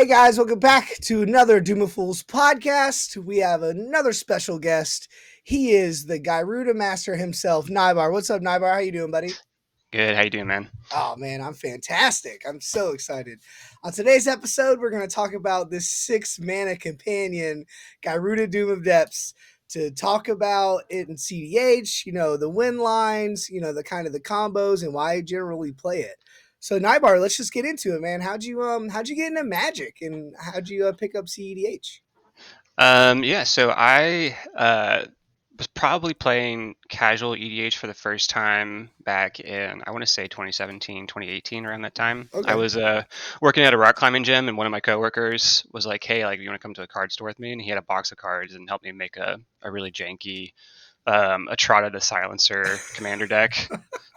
Hey guys, welcome back to another Doom of Fools podcast. We have another special guest. He is the Gyruda master himself, Nybar. What's up, Nybar? How you doing, buddy? Good. How you doing, man? Oh man, I'm fantastic. I'm so excited. On today's episode, we're going to talk about this 6-mana companion, Gyruda Doom of Depths, to talk about it in CDH, the win lines, the kind of the combos and why I generally play it. So Nybar, let's just get into it, man. How'd you get into Magic and how'd you pick up CEDH? So I was probably playing casual EDH for the first time back in, I want to say 2017, 2018, around that time. Okay. I was working at a rock climbing gym, and one of my coworkers was like, hey, you want to come to a card store with me? And he had a box of cards and helped me make a really janky Atrada the Silencer commander deck,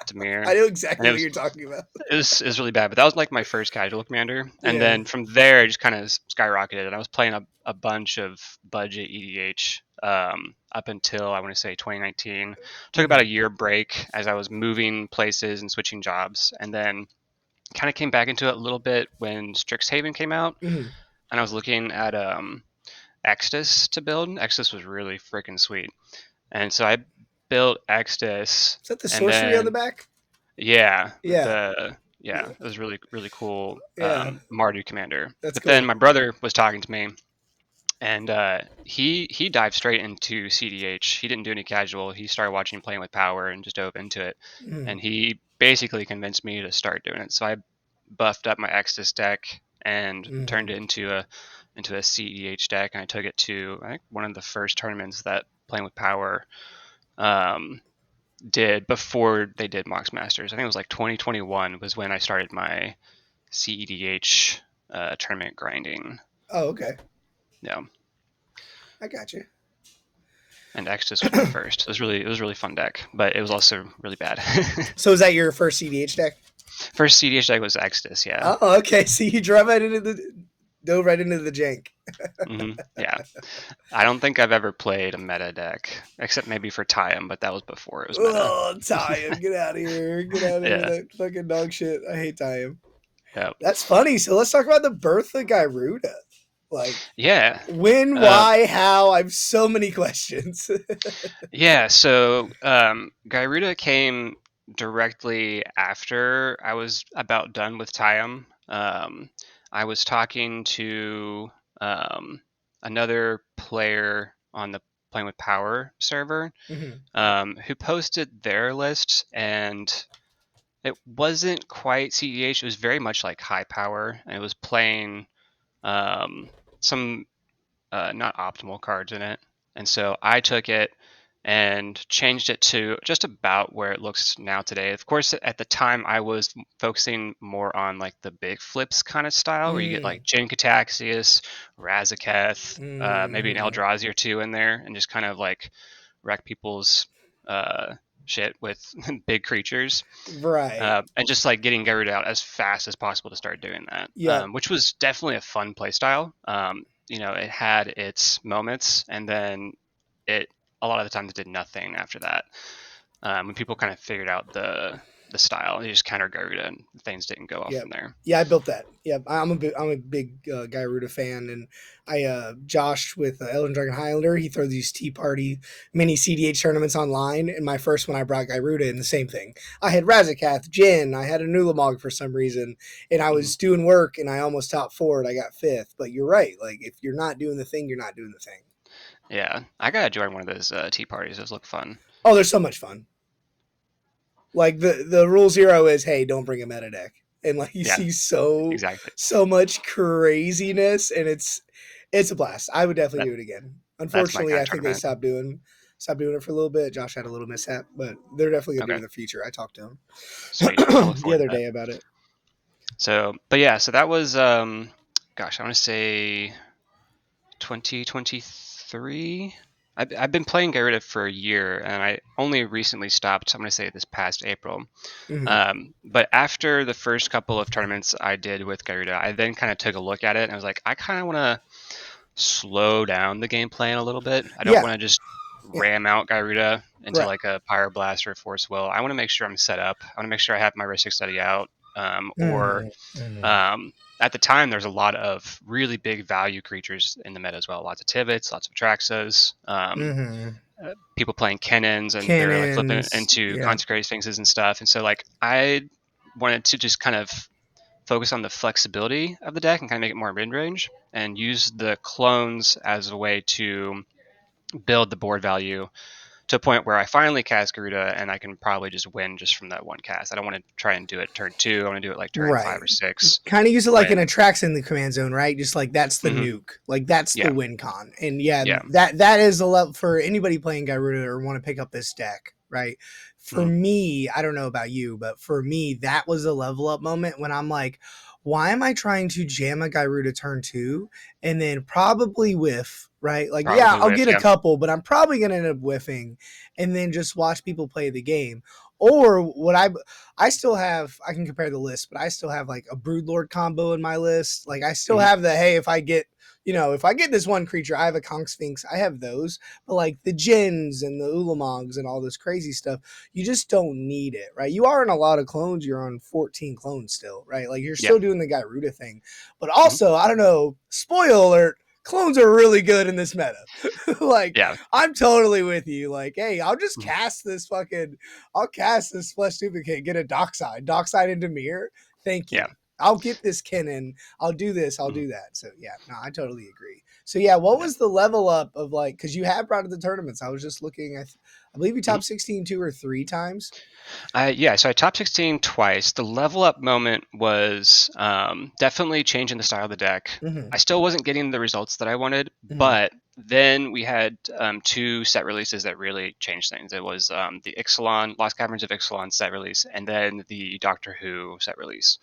Dimir. I know exactly what you're talking about. It was really bad, but that was like my first casual commander. And Yeah. then from there, it just kind of skyrocketed. And I was playing a bunch of budget EDH up until, I want to say, 2019. Took about a year break as I was moving places and switching jobs. And then kind of came back into it a little bit when Strixhaven came out. Mm-hmm. And I was looking at Exodus to build. Exodus was really freaking sweet. And so I built Exodus. Is that the sorcery on the back? Yeah. Yeah. It was really, really cool. Yeah. Mardu commander. That's but cool. Then my brother was talking to me, and he dived straight into CDH. He didn't do any casual. He started watching Playing with Power and just dove into it. Mm. And he basically convinced me to start doing it. So I buffed up my Exodus deck and turned it into a CEDH deck, and I took it to, I think, one of the first tournaments that Playing with Power did before they did Mox Masters. I think it was like 2021 was when I started my CEDH tournament grinding. Oh, okay. Yeah. I got you. And Exodus was my first. It was a really fun deck, but it was also really bad. So is that your first CDH deck? First CDH deck was Exodus, yeah. Oh, okay. So you dove right into the jank. Yeah. I don't think I've ever played a meta deck, except maybe for Tayum, but that was before it was meta. Oh, Tayum, get out of here. Get out of here with that fucking dog shit. I hate Tayum. Yeah. That's funny. So let's talk about the birth of Gyruda. When, why, how? I have so many questions. Yeah, so Gyruda came directly after I was about done with Tayum. I was talking to another player on the Playing with Power server who posted their list, and it wasn't quite CEH. It was very much like high power, and it was playing some not optimal cards in it. And so I took it and changed it to just about where it looks now today. Of course, at the time I was focusing more on like the big flips kind of style, where you get like Jin Cataxius, Razaketh, maybe an Eldrazi or two in there, and just kind of like wreck people's shit with big creatures. Right. And just like getting Gyruda out as fast as possible to start doing that. Yeah. Which was definitely a fun play style. It had its moments, and then it a lot of the times did nothing after that. When people kind of figured out the style, they just counter Gyruda, and things didn't go off from there. Yeah, I built that. Yeah, I'm a big Gyruda fan, and I Josh with Elden Dragon Highlander. He throws these Tea Party mini CDH tournaments online, and my first one I brought Gyruda, and the same thing. I had Razaketh, Jin, I had a Nulamog for some reason, and I was doing work, and I almost top 4 and I got 5th. But you're right. Like, if you're not doing the thing, you're not doing the thing. Yeah, I gotta join one of those tea parties. Those look fun. Oh, they're so much fun. Like the rule 0 is, hey, don't bring a meta deck, and like you see so much craziness, and it's a blast. I would definitely do it again. Unfortunately, I think they stopped doing it for a little bit. Josh had a little mishap, but they're definitely gonna do it in the future. I talked to him the other day about it. So that was I want to say 2023. I've been playing Gyruda for a year, and I only recently stopped. I'm going to say this past April. But after the first couple of tournaments I did with Gyruda, I then kind of took a look at it, and I was like, I kind of want to slow down the game plan a little bit. I don't want to just ram out Gyruda into like a Pyroblast or a Force Will. I want to make sure I'm set up. I want to make sure I have my Rhystic Study out, or at the time, there's a lot of really big value creatures in the meta as well. Lots of Tivits, lots of Atraxas, Mm-hmm. people playing Cannons, and they're like flipping it Cannons. into Yeah. Consecrated Sphinxes and stuff. And so like I wanted to just kind of focus on the flexibility of the deck and kind of make it more mid range, and use the clones as a way to build the board value to a point where I finally cast Gyruda and I can probably just win just from that one cast. I don't want to try and do it turn 2. I want to do it like turn 5 Right. or 6 Kind of use it like an when. attracts in the command zone, right? Just like that's the Mhm. nuke, like that's the Yeah. win con, and yeah, Yeah. that is a level for anybody playing Gyruda or want to pick up this deck, right? For Mhm. me, I don't know about you, but for me, that was a level up moment when I'm like, why am I trying to jam a Gyruda turn 2 and then probably whiff, right? Like, yeah, Probably I'll with, get a yeah. couple, but I'm probably gonna end up whiffing, and then just watch people play the game. Or what I still have, I can compare the list, but I still have like a Broodlord combo in my list. Like I still Mhm. have the, hey, if I get, if I get this one creature, I have a Conch Sphinx, I have those. But like the Jins and the Ulamongs and all this crazy stuff, you just don't need it, right? You are in a lot of clones, you're on 14 clones still, right? Like you're Yeah. still doing the Gyruda thing. But Mhm. also, I don't know, spoiler alert, clones are really good in this meta. Like, Yeah. I'm totally with you. Like, hey, Mhm. I'll cast this Flesh Duplicate, get a Dockside into Dimir. Thank Yeah. you. I'll get this Kennen. I'll do this. I'll Mhm. do that. So yeah, no, I totally agree. So yeah, what Yeah. was the level up of like? Because you have brought to the tournaments. I was just looking. I believe you Mhm. top 16 2 or 3 times. Yeah, so I top 16 twice. The level up moment was definitely changing the style of the deck. Mm-hmm. I still wasn't getting the results that I wanted, Mm-hmm. but then we had 2 set releases that really changed things. It was the Ixalan, Lost Caverns of Ixalan set release, and then the Doctor Who set release.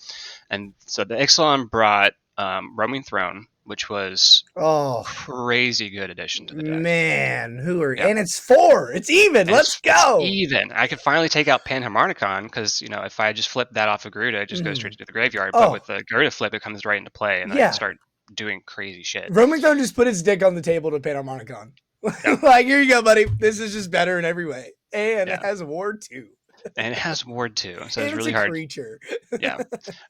And so the Ixalan brought Roaming Throne, which was Oh crazy good addition to the deck. man, who are Yeah, and it's 4. It's even. and Let's it's go. even. I could finally take out Panharmonicon because if I just flip that off of Garuda, it just goes Mm-hmm. straight to the graveyard. But Oh with the Garuda flip, it comes right into play, and then I can yeah, start doing crazy shit. Roman Throne just put his dick on the table to Panharmonicon. Yeah, Like, here you go, buddy. This is just better in every way. And it yeah, has Ward too. and it has Ward too, so it's And it's really a hard. creature. Yeah,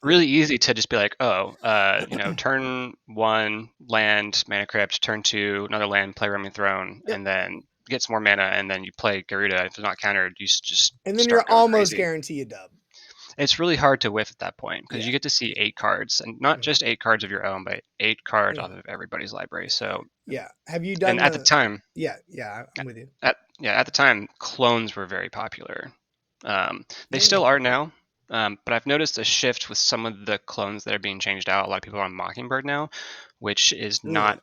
really easy to just be like, oh, turn 1 land mana crypt, turn 2 another land, play Roaming Throne, Yep. and then get some more mana, and then you play Garuda. If it's not countered, you just And then you're start going almost crazy. guaranteed a dub. It's really hard to whiff at that point because Yeah. you get to see 8 cards, and not Mhm. just 8 cards of your own, but 8 cards off Mhm. of everybody's library. So, Yeah. Have you and done at the the. time, Yeah. Yeah. I'm with you. at the time, clones were very popular. They Yeah. still are now, but I've noticed a shift with some of the clones that are being changed out. A lot of people are on Mockingbird now, which is Yeah. not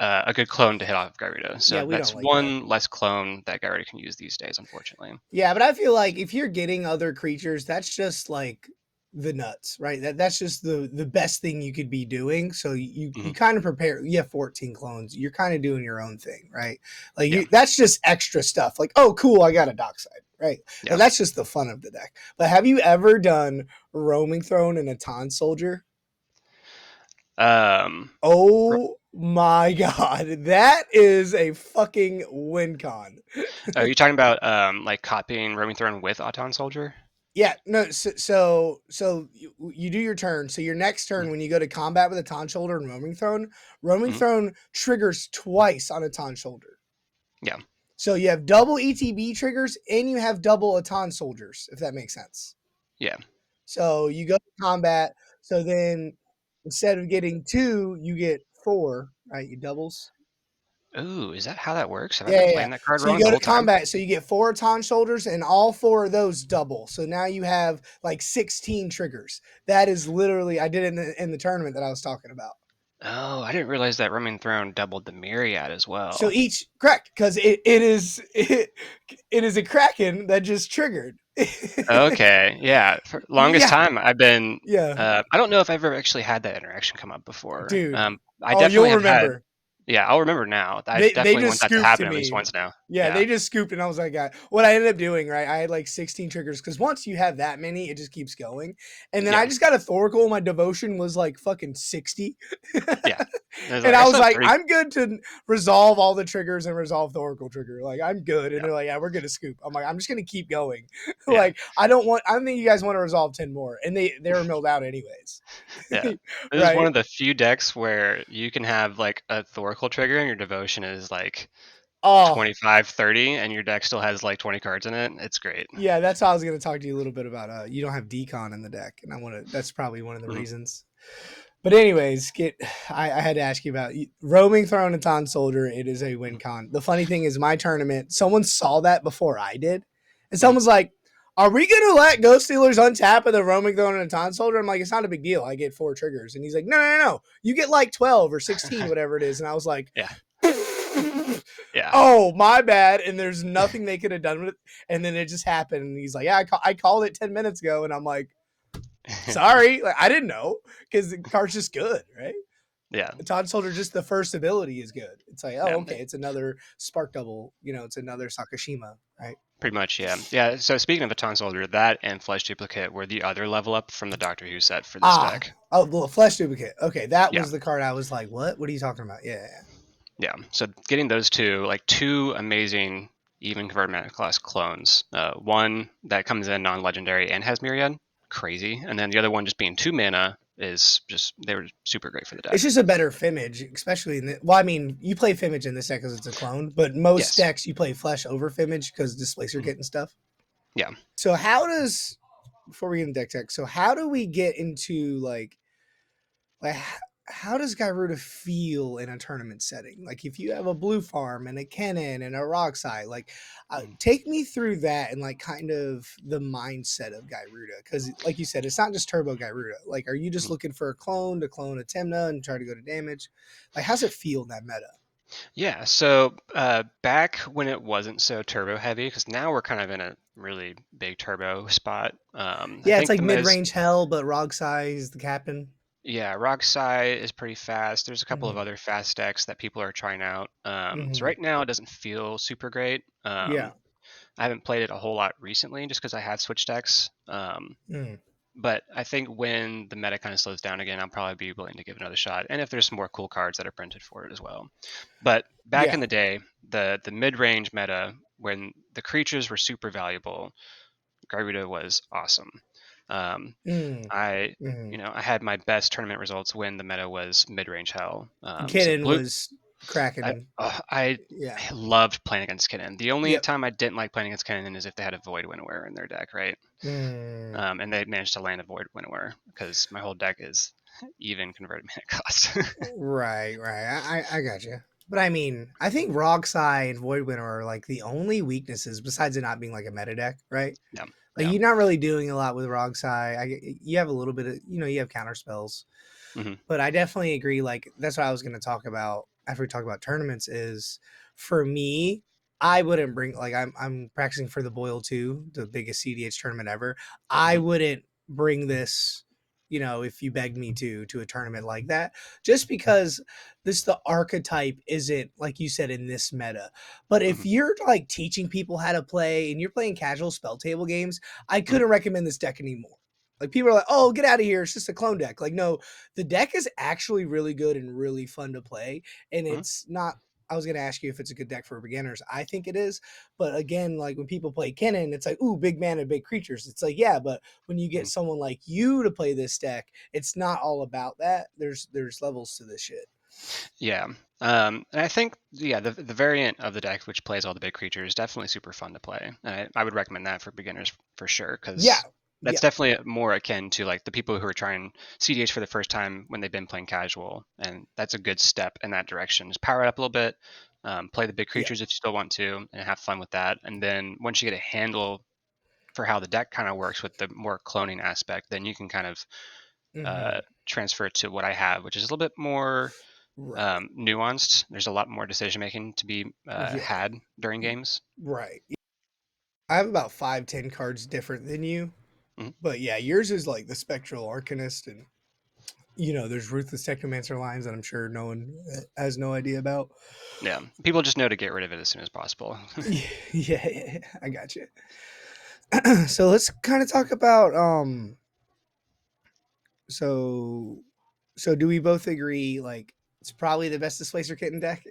a good clone to hit off of Gyruda. Yeah. So We don't that's like that. one less clone that Gyruda can use these days, unfortunately. Yeah, but I feel like if you're getting other creatures, that's just like the nuts, right? That's just the best thing you could be doing. So you Hmm. kind of prepare. You have 14 clones. You're kind of doing your own thing, right? Like Yeah, that's just extra stuff. Like, oh, cool, I got a dockside, right? Like yeah. that's just the fun of the deck. But have you ever done roaming throne and a ton soldier? Um, Oh my god, that is a fucking win con. Are you talking about like copying Roaming Throne with Auton Soldier? Yeah, no. So you do your turn. So your next turn, Mm. when you go to combat with a Taunt Shoulder and Roaming Mhm. Throne triggers twice on a Taunt Shoulder. Yeah. So you have double ETB triggers and you have double Aton soldiers, if that makes sense. Yeah. So you go to combat. So then instead of getting 2, you get 4, right? You doubles. Ooh, is that how that works? Have I Yeah, been yeah, yeah. playing that card So you wrong the go to whole time? combat, so you get 4 Aton shoulders, and all 4 of those double. So now you have like 16 triggers. That is literally, I did it in the tournament that I was talking about. Oh, I didn't realize that Roaming Throne doubled the Myriad as So well. each correct because it is a kraken that just triggered. Okay, yeah. For longest Yeah, time, I've been. yeah, I don't know if I've ever actually had that interaction come up before. dude. I Oh, definitely you'll have had. remember. Yeah, I'll remember now. I They definitely just want that to scooped happen to at least me. once now. Yeah, Yeah. they just scooped, and I was like, what I ended up doing, right? I had like 16 triggers because once you have that many, it just keeps going. And then I Yeah. just got a Thoracle. My devotion was like fucking 60. Yeah. I was And like, I I was still have like, 3. I'm good to resolve all the triggers and resolve the Oracle trigger. Like, I'm good. And Yeah. they're like, yeah, we're gonna scoop. I'm like, I'm just gonna keep going. Yeah. Like, I don't think you guys want to resolve 10 more. And they were milled out anyways. Yeah. This is one Right? of the few decks where you can have like a Thoracle trigger and your devotion is like Oh, 25, 30, and your deck still has like 20 cards in it. It's great. yeah, that's how I was gonna talk to you a little bit about you don't have decon in the deck, and I wanna that's probably one of the Mhm. reasons. But anyways, I had to ask you about roaming throne and ton soldier. It is a win Mhm. con. The funny thing is, my tournament, someone saw that before I did, and Mhm. someone's like, "Are we gonna let Ghost Stealers untap with a roaming throne and a ton soldier?" I'm like, "It's not a big deal. I get 4 triggers," and he's like, "No, no, no, no. You get like 12 or 16, whatever it is." And I was like, Yeah. Yeah. "Oh, my bad." And there's nothing they could have done with it. And then it just happened. And he's like, "Yeah, I called it 10 minutes ago," and I'm like, "Sorry, like I didn't know because the card's just good, right?" Yeah. Todd Soldier, just the first ability is good. It's like, oh, Yeah. okay, it's another Spark Double. It's another Sakashima, right? Pretty much, yeah. Yeah, so speaking of Baton Soldier, that and Flesh Duplicate were the other level up from the Doctor Who set for this Ah, deck. oh, the Flesh Duplicate. Okay, that Yeah. was the card I was like, what? What are you talking about? Yeah, yeah. Yeah. So getting those two, like two amazing even converted mana class clones. One that comes in non-legendary and has Myriad, crazy, and then the other one just being 2 mana is just they were super great for the It's deck. just a better Fimage, especially in the. Well, I mean, you play Fimage in this deck because it's a clone, but most Yes. decks you play Flesh over Fimage because Displacer Mhm. Kit and stuff. Yeah. So how does before we get into deck tech? So how do we get into like how does Gyruda feel in a tournament setting? Like if you have a blue farm and a Kennen and a Rockside, like Mhm. take me through that and like kind of the mindset of Gyruda, because like you said, it's not just Turbo Gyruda. Like, are you just Mhm. looking for a clone to clone a Timna and try to go to damage? Like, how's it feel in that meta? Yeah. So back when it wasn't so turbo heavy, because now we're kind of in a really big turbo spot. I Yeah, it's think like the mid mez range hell, but Rockside is the captain. Yeah, Rocksai is pretty fast. There's a couple of Mm-hmm. other fast decks that people are trying out. So Mm-hmm. right now it doesn't feel super great. Yeah. I haven't played it a whole lot recently just because I have switched decks. Mm. But I think when the meta kind of slows down again, I'll probably be willing to give it another shot. And if there's some more cool cards that are printed for it as well. But back in Yeah. the day, the mid range meta when the creatures were super valuable, Gyruda was awesome. Um, Mm. I Mm. I had my best tournament results when the meta was mid range hell. So Kennen blue, was I cracking. uh, I Yeah. I loved playing against Kennen. The only Yep. time I didn't like playing against Kennen is if they had a Void Winnower in their deck, right? Mm. And they managed to land a Void Winnower because my whole deck is even converted mana cost. Right, right. I got you. But I mean, I think Rockside and Void Winter are like the only weaknesses besides it not being like a meta deck, right? Yeah, Like yeah, you're not really doing a lot with Rockside. You have a little bit of, you have counter spells. hmm But I definitely agree. Like that's what I was going to talk about after we talk about tournaments. Is for me, I wouldn't bring like I'm practicing for the Boil 2, the biggest CDH tournament ever. I hmm wouldn't bring this. If you begged me to a tournament like that, just because the archetype isn't like you said in this meta. But if hmm you're like teaching people how to play and you're playing casual spell table games, I hmm couldn't recommend this deck anymore. Like people are like, "Oh, get out of here! It's just a clone deck." Like, no, the deck is actually really good and really fun to play. And hmm it's not. I was gonna ask you if it's a good deck for beginners. I think it is, but again, like when people play Kennen, it's like, "Ooh, big mana, big creatures." It's like, yeah, but when you get someone like you to play this deck, it's not all about that. There's levels to this shit. Yeah. And I think the variant of the deck which plays all the big creatures is definitely super fun to play. And I would recommend that for beginners for sure Yeah, because that's yeah, definitely more akin to like the people who are trying CDH for the first time when they've been playing casual, and that's a good step in that direction. Just power it up a little bit, play the big yeah. creatures if you still want to, and have fun with that. And then once you get a handle for how the deck kind of works with the more cloning aspect, then you can kind of Mm-hmm. transfer it to what I have, which is a little bit more Right. nuanced. There's a lot more decision making to be Yeah. had during games. Right. I have about 5, 10 cards different than you, Mhm. but yeah, yours is like the Spectral Arcanist, and there's Ruthless Technomancer lines that I'm sure no one has no idea about. Yeah, people just know to get rid of it as soon as possible. Yeah, yeah, I got you. So let's kind of talk about so so do we both agree like It's probably the best Displacer Kitten deck.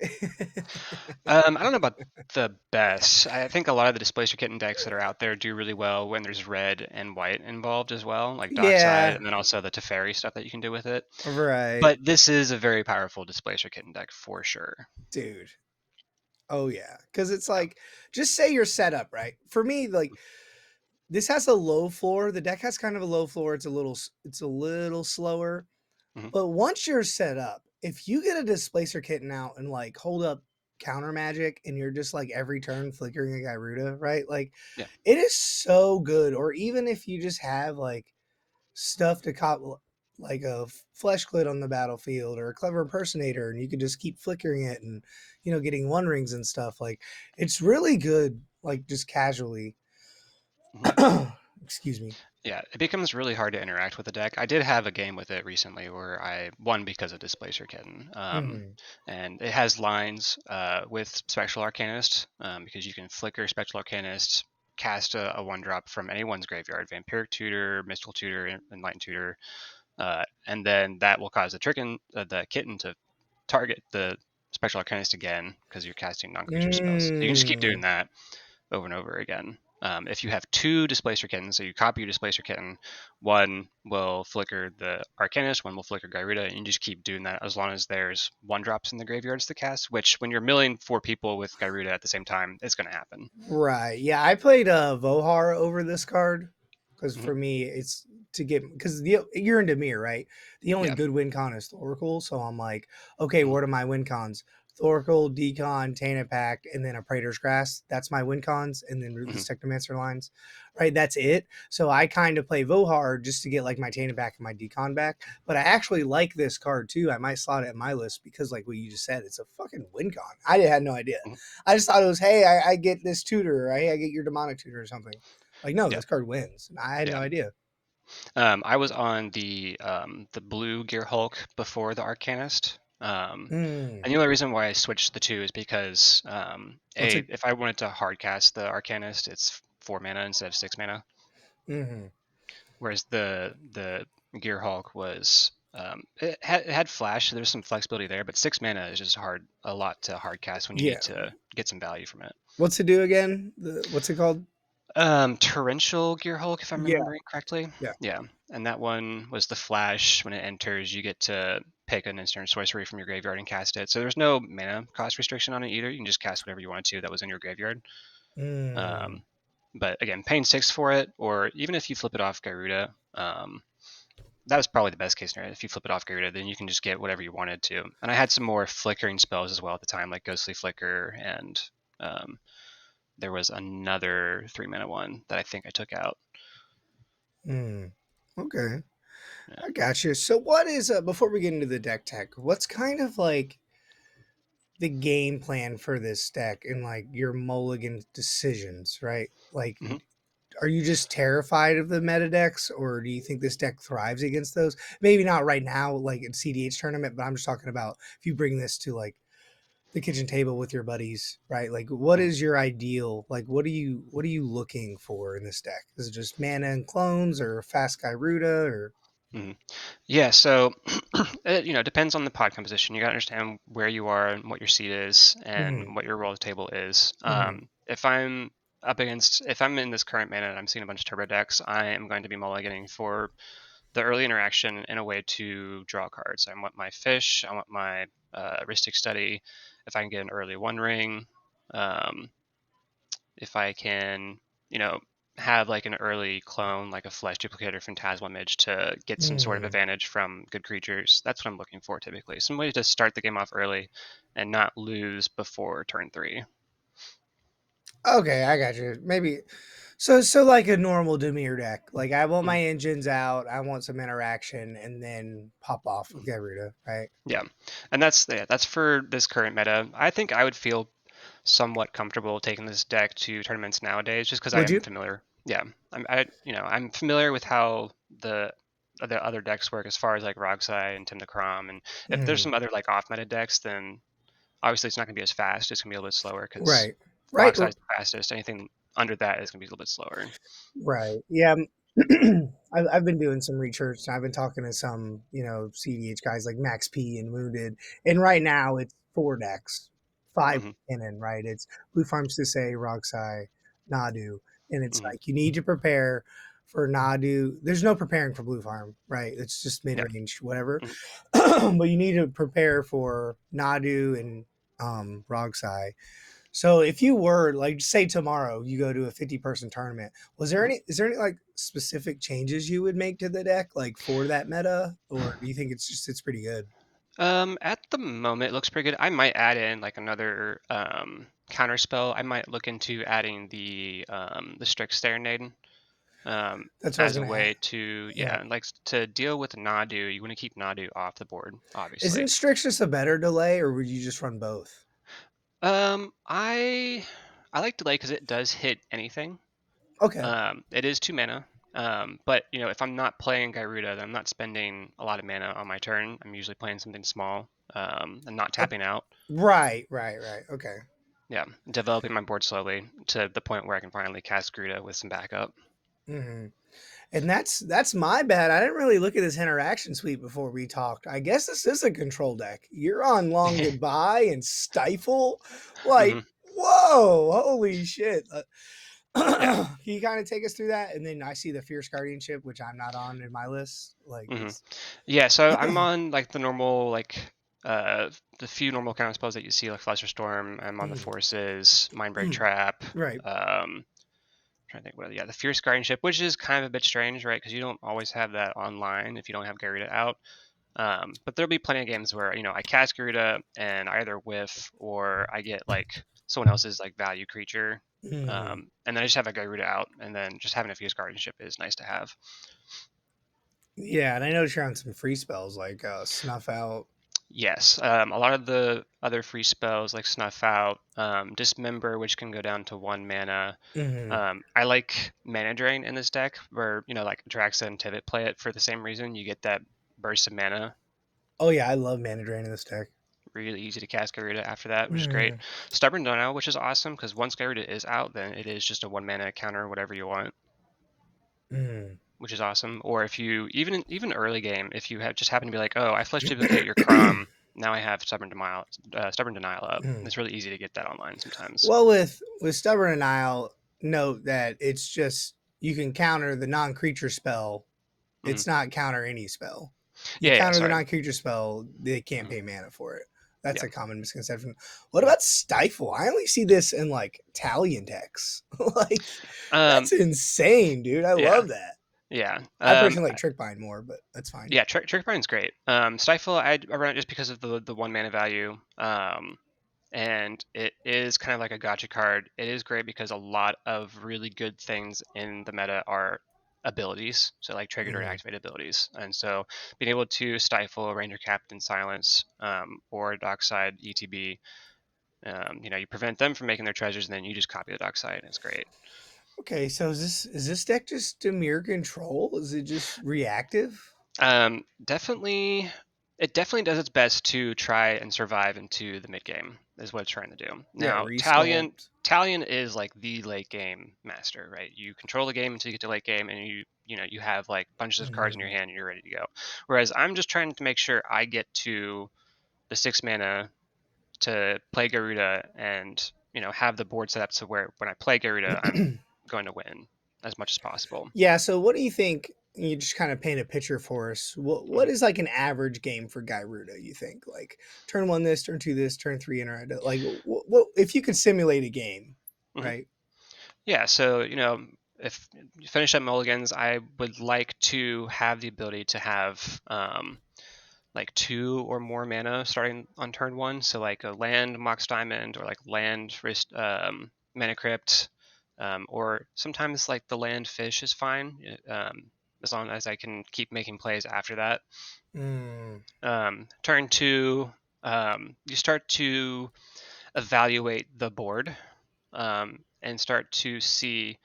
I don't know about the best. I think a lot of the Displacer Kitten decks that are out there do really well when there's red and white involved as well, like Dockside, Yeah, and then also the Teferi stuff that you can do with it. right, But this is a very powerful Displacer Kitten deck for sure. dude. Oh yeah, because it's like, just say you're set up right. For me, like this has a low floor. The deck has kind of a low floor. It's a little slower. Hmm. But once you're set up, if you get a Displacer Kitten out and like hold up counter magic and you're just like every turn flickering a Gyruda, right? Like Yeah. it is so good. Or even if you just have like stuff to cop like a flesh clit on the battlefield or a clever impersonator and you could just keep flickering it and getting one rings and stuff, like it's really good, like just casually. Hmm. Excuse me. Yeah, it becomes really hard to interact with the deck. I did have a game with it recently where I won because of Displacer Kitten. Hmm. And it has lines with Spectral Arcanist because you can flicker Spectral Arcanist, cast a one drop from anyone's graveyard, Vampiric Tutor, Mystical Tutor, Enlightened Tutor, and then that will cause the kitten to target the Spectral Arcanist again because you're casting non-creature spells. You can just keep doing Mm. that over and over again. If you have two Displacer Kittens, so you copy your Displacer Kitten, one will flicker the Arcanist, one will flicker Gyruda, and you just keep doing that as long as there's one drops in the graveyards to cast, which when you're milling four people with Gyruda at the same time, it's going to happen. Right. Yeah, I played Vohar over this card because Hmm. for me it's to get, because you're in Dimir, right? The only Yeah. good win con is Thoracle, so I'm like, okay, Hmm. what are my win cons? Thoracle, Decon, Tana Pact, and then a Praetor's Grasp. That's my win cons, and then Hmm. Ruthless Technomancer lines, right? That's it. So I kind of play Vohar just to get like my Tana back and my Decon back. But I actually like this card too. I might slot it in my list because, like what you just said, it's a fucking win con. I had no idea. Hmm. I just thought it was, hey, I get this tutor, or hey, I get your demonic tutor or something. Like, no, Yeah. this card wins. I had no Yeah. idea. I was on the blue Gear Hulk before the Arcanist. Hmm. And the only reason why I switched the two is because What's a it? if I wanted to hardcast the Arcanist, it's 4 mana instead of 6 mana, Mm-hmm. whereas the Gear Hulk was it had flash, so there's some flexibility there, but 6 mana is just a lot to hardcast when you Yeah. need to get some value from it. What's it do again? What's it called? Torrential Gear Hulk, if I'm Yeah. remembering correctly. Yeah. Yeah, and that one was the flash. When it enters, you get to pick an instant sorcery from your graveyard and cast it. So there's no mana cost restriction on it either. You can just cast whatever you wanted to that was in your graveyard. Mm. Um, but again, paying 6 for it, or even if you flip it off Gyruda, that was probably the best case scenario. If you flip it off Gyruda, then you can just get whatever you wanted to. And I had some more flickering spells as well at the time, like Ghostly Flicker, and um, there was another 3 mana one that I think I took out. Mm. Okay. Yeah. I got you. So, what is before we get into the deck tech? What's kind of like the game plan for this deck and like your mulligan decisions, right? Like, Mhm. are you just terrified of the meta decks, or do you think this deck thrives against those? Maybe not right now, like in CDH tournament, but I'm just talking about if you bring this to like the kitchen table with your buddies, right? Like, what Mhm. is your ideal? Like, what are you looking for in this deck? Is it just mana and clones, or fast Gyruda, or? Mhm. Yeah, so it depends on the pod composition. You got to understand where you are and what your seed is Mm-hmm, and what your roll table is. mm-hmm, If I'm in this current mana and I'm seeing a bunch of turbo decks, I am going to be mulliganing for the early interaction in a way to draw cards. I want my fish. I want my Ristic Study. If I can get an early One Ring, um, if I can, you know, have like an early clone, like a flesh duplicator Phantasmal Image to get some sort of mm. advantage from good creatures. That's what I'm looking for typically. Some way to start the game off early and not lose before turn three. Okay, I got you. Maybe so like a normal Dimir deck. Like I want Mhm. my engines out, I want some interaction, and then pop off with Gyruda, right? Yeah, and that's for this current meta. I think I would feel somewhat comfortable taking this deck to tournaments nowadays, just because I Would am you? familiar. Yeah, I'm familiar with how the other decks work as far as like Rogsai and Tim the Crom, and if there's Mm, some other like off meta decks, then obviously it's not going to be as fast. It's going to be a little bit slower because right. Right. Rogsai is the fastest. Anything under that is going to be a little bit slower. Right. Yeah. I've been doing some research and I've been talking to some, CDH guys like Max P and Wounded. And right now it's four decks, five Hmm. cannon, right? It's Blue Farms to say, Roxai, Nadu. And it's Hmm. like you need to prepare for Nadu. There's no preparing for Blue Farm, right? It's just mid Yeah. range, whatever. Hmm. But you need to prepare for Nadu and Roxai. So if you were like say tomorrow you go to a 50-person tournament, Hmm. is there any like specific changes you would make to the deck like for that meta, or do you think it's pretty good? At the moment, it looks pretty good. I might add in like another counter spell. I might look into adding the strict serenade That's what I was as a gonna way add. to, Yeah, yeah, like to deal with Nadu. You want to keep Nadu off the board, isn't obviously. Strix just a better delay, or would you just run both? I like delay because it does hit anything. Okay, It is 2 mana. But if I'm not playing Gyruda, then I'm not spending a lot of mana on my turn. I'm usually playing something small, and not uh, tapping out. right. Okay. Yeah, developing my board slowly to the point where I can finally cast Gyruda with some backup. hmm And that's my bad. I didn't really look at this interaction suite before we talked. I guess this is a control deck. You're on long goodbye and stifle. Hmm. Like, whoa, holy shit. Yeah. Can you kind of take us through that? And then I see the fierce guardianship, which I'm not on in my list. Like Hmm. it's Yeah. So I'm on like the normal uh the few normal counter spells that you see like Flusterstorm. I'm on the forces, Mindbreak Trap. right. Trying to think what. Yeah, the fierce guardianship, which is kind of a bit strange, right? Because you don't always have that online if you don't have Garuda out. But there'll be plenty of games where I cast Gyruda and I either whiff or I get like someone else's like value creature, Mhm. and then I just have a Gyruda out, and then just having a fierce guardianship is nice to have. Yeah, and I noticed you're on some free spells like snuff out. Yes, a lot of the other free spells like Snuff Out, Dismember, which can go down to 1 mana. hmm I like Mana Drain in this deck, where like Draxa and Tivit play it for the same reason. You get that burst of mana, Oh yeah, I love mana drain in this deck. really easy to cast Gyruda after that, which is great. hmm Stubborn Denial, which is awesome because once Gyruda is out, then it is just a 1 mana counter, whatever you want, hmm which is awesome. Or if you even early game, if you have just happen to be like, oh, I flesh duplicate your Crom, now I have Stubborn Denial up. It's really easy to get that online sometimes. Well, with stubborn denial, note that it's just you can counter the non-creature spell. Hmm. It's not counter any spell. You Yeah, yeah, counter the sorry. non-creature spell, they can't Hmm. pay mana for it. That's Yeah. a common misconception. What Hmm. about stifle? I only see this in like Italian decks. Like Um, that's insane, dude. I yeah, love that. yeah. I personally like trick bind more, but that's fine. Yeah, Trick Brine's great. Stifle, I run it just because of the 1 mana value. And it is kind of like a gotcha card. It is great because a lot of really good things in the meta are abilities, so like triggered or Mm. activated abilities. And so being able to stifle Ranger Captain Silence or Dockside ETB, you prevent them from making their treasures, and then you just copy the Dockside, and it's great. Okay, so is this deck just Dimir control? Is it just reactive? Definitely, it definitely does its best to try and survive into the mid game. Is what it's trying to do. Yeah, Now, resculpt. Talion is like the late game master, right? You control the game until you get to late game, and you have like bunches of cards in your Mhm. hand, and you're ready to go. Whereas I'm just trying to make sure I get to the 6 mana to play Garuda, and have the board set up to where when I play Garuda, I'm going to win as much as possible. Yeah, so what do you think? You just kind of paint a picture for us. What Hmm. is like an average game for Gyruda, you think? Like turn one this, turn two this, turn three interact. Like what if you could simulate a game, Hmm. right? Yeah, so if you finish up mulligans, I would like to have the ability to have like 2 or more mana starting on turn one. So like a land Mox Diamond or like land wrist Mana Crypt, or sometimes like the land fish is fine, as long as I can keep making plays after that. Mm, Turn two, you start to evaluate the board, and start to see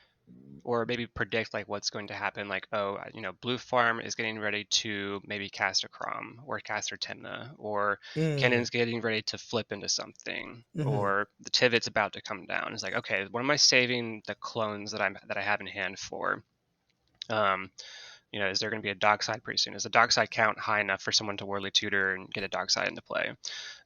or maybe predict like what's going to happen. Like, oh, Blue Farm is getting ready to maybe cast a Crom or cast her Temna, or mm, Cannon's getting ready to flip into something, hmm or the Tivit's about to come down. It's like, okay, what am I saving the clones that I have in hand for? Um, is there going to be a dock side pretty soon? Is the dock side count high enough for someone to Worldly Tutor and get a dock side into play?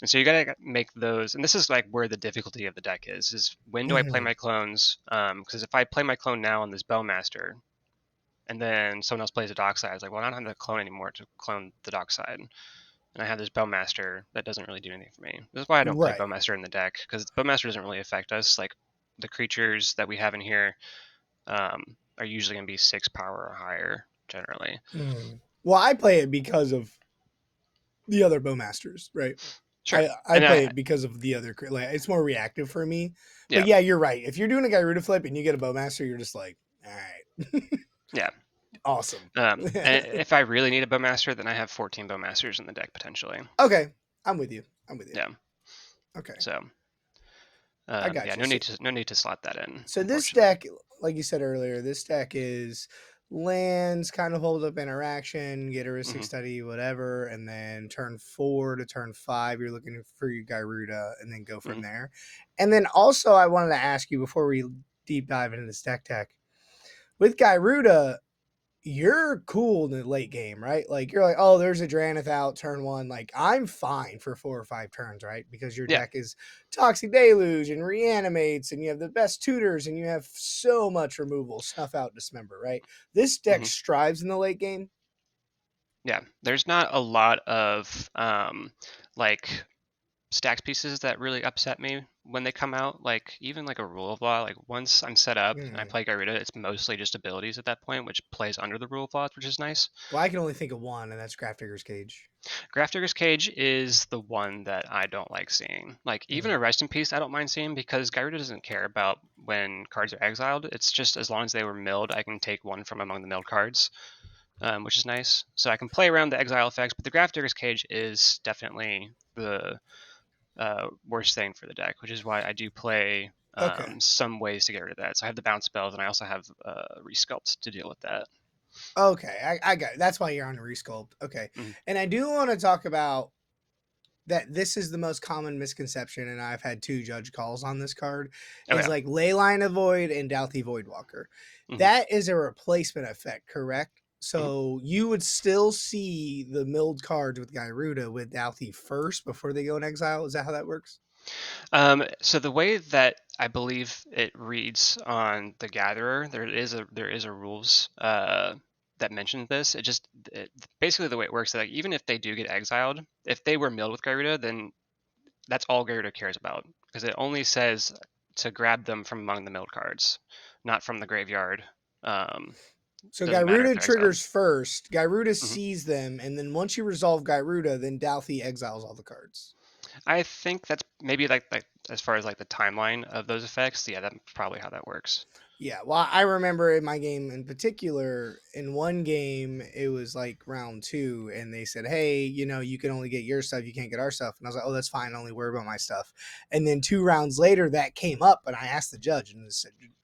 And so you got to make those. And this is like where the difficulty of the deck is when do I play Hmm. my clones? Because if I play my clone now on this Bowmaster, and then someone else plays a dock side, I was like, well, I don't have a clone anymore to clone the dock side. And I have this Bowmaster that doesn't really do anything for me. This is why I don't play Right. Bowmaster in the deck, because Bowmaster doesn't really affect us. Like the creatures that we have in here are usually going to be 6 power or higher generally. Mm. Well, I play it because of the other bowmasters, right? Sure. I And play it because of the other, like it's more reactive for me. But yeah, yeah, you're right. If you're doing a Gyruda flip and you get a bowmaster, you're just like, all right, yeah. awesome. And if I really need a Bowmaster, then I have 14 Bowmasters in the deck potentially. Okay, I'm with you. I'm with you. Yeah. Okay, So I yeah, got you. no need to slot that in, So this unfortunately. deck, like you said earlier, this deck is lands, kind of hold up interaction, get heuristic Hmm. study, whatever, and then turn 4 to turn 5, you're looking for your Gyruda, and then go from Hmm. there. And then also, I wanted to ask you before we deep dive into this deck tech with Gyruda, you're cool in the late game, right? Like you're like, oh, there's a Dranith out turn 1. Like I'm fine for 4 or 5 turns, right? Because your Yeah. deck is Toxic Deluge and reanimates, and you have the best tutors, and you have so much removal, Snuff Out, Dismember, right? This deck Hmm. strives in the late game. Yeah. There's not a lot of like stacks pieces that really upset me when they come out. Like even like a rule of law. Like once I'm set up and I Hmm. play Gyruda, it's mostly just abilities at that point, which plays under the rule of laws, which is nice. Well, I can only think of one, and that's Grafdigger's Cage. Grafdigger's Cage is the one that I don't like seeing. Like even a Hmm. Rest in Peace, I don't mind seeing because Gyruda doesn't care about when cards are exiled. It's just as long as they were milled, I can take one from among the milled cards, which is nice. So I can play around the exile effects. But the Grafdigger's Cage is definitely the worst thing for the deck, which is why I do play Okay. some ways to get rid of that. So I have the bounce spells, and I also have resculpt to deal with that. Okay, I got it. That's why you're on Resculpt. Okay. Mm. And I do want to talk about that this is the most common misconception, and I've had 2 judge calls on this card, Oh is yeah. like Leyline of Void and Douthie Voidwalker. Hmm. That is a replacement effect, correct? Hmm. So you would still see the milled cards with Gyruda with Douthie first before they go in exile. Is that how that works? So the way that I believe it reads on the Gatherer, there is a rules that mentions this. Basically the way it works is like even if they do get exiled, if they were milled with Gyruda, then that's all Gyruda cares about because it only says to grab them from among the milled cards, not from the graveyard. Um, So doesn't matter if Gyruda they're exiled. triggers first. Gyruda Hmm. sees them, and then once you resolve Gyruda, then Douthie exiles all the cards. I think that's maybe like as far as like the timeline of those effects. Yeah, that's probably how that works. Yeah, well, I remember in my game in particular, in one game, it was like round 2, and they said, hey, you can only get your stuff, you can't get our stuff. And I was like, oh, that's fine, only worry about my stuff. And then 2 rounds later, that came up, and I asked the judge, and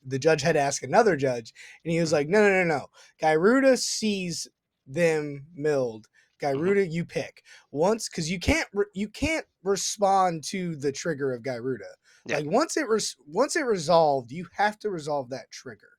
the judge had to ask another judge, and he was Hmm. like, no. Gyruda sees them milled. Hmm. Gyruda, you pick once because you can't respond to the trigger of Gyruda. Yeah. Like once it resolved, you have to resolve that trigger.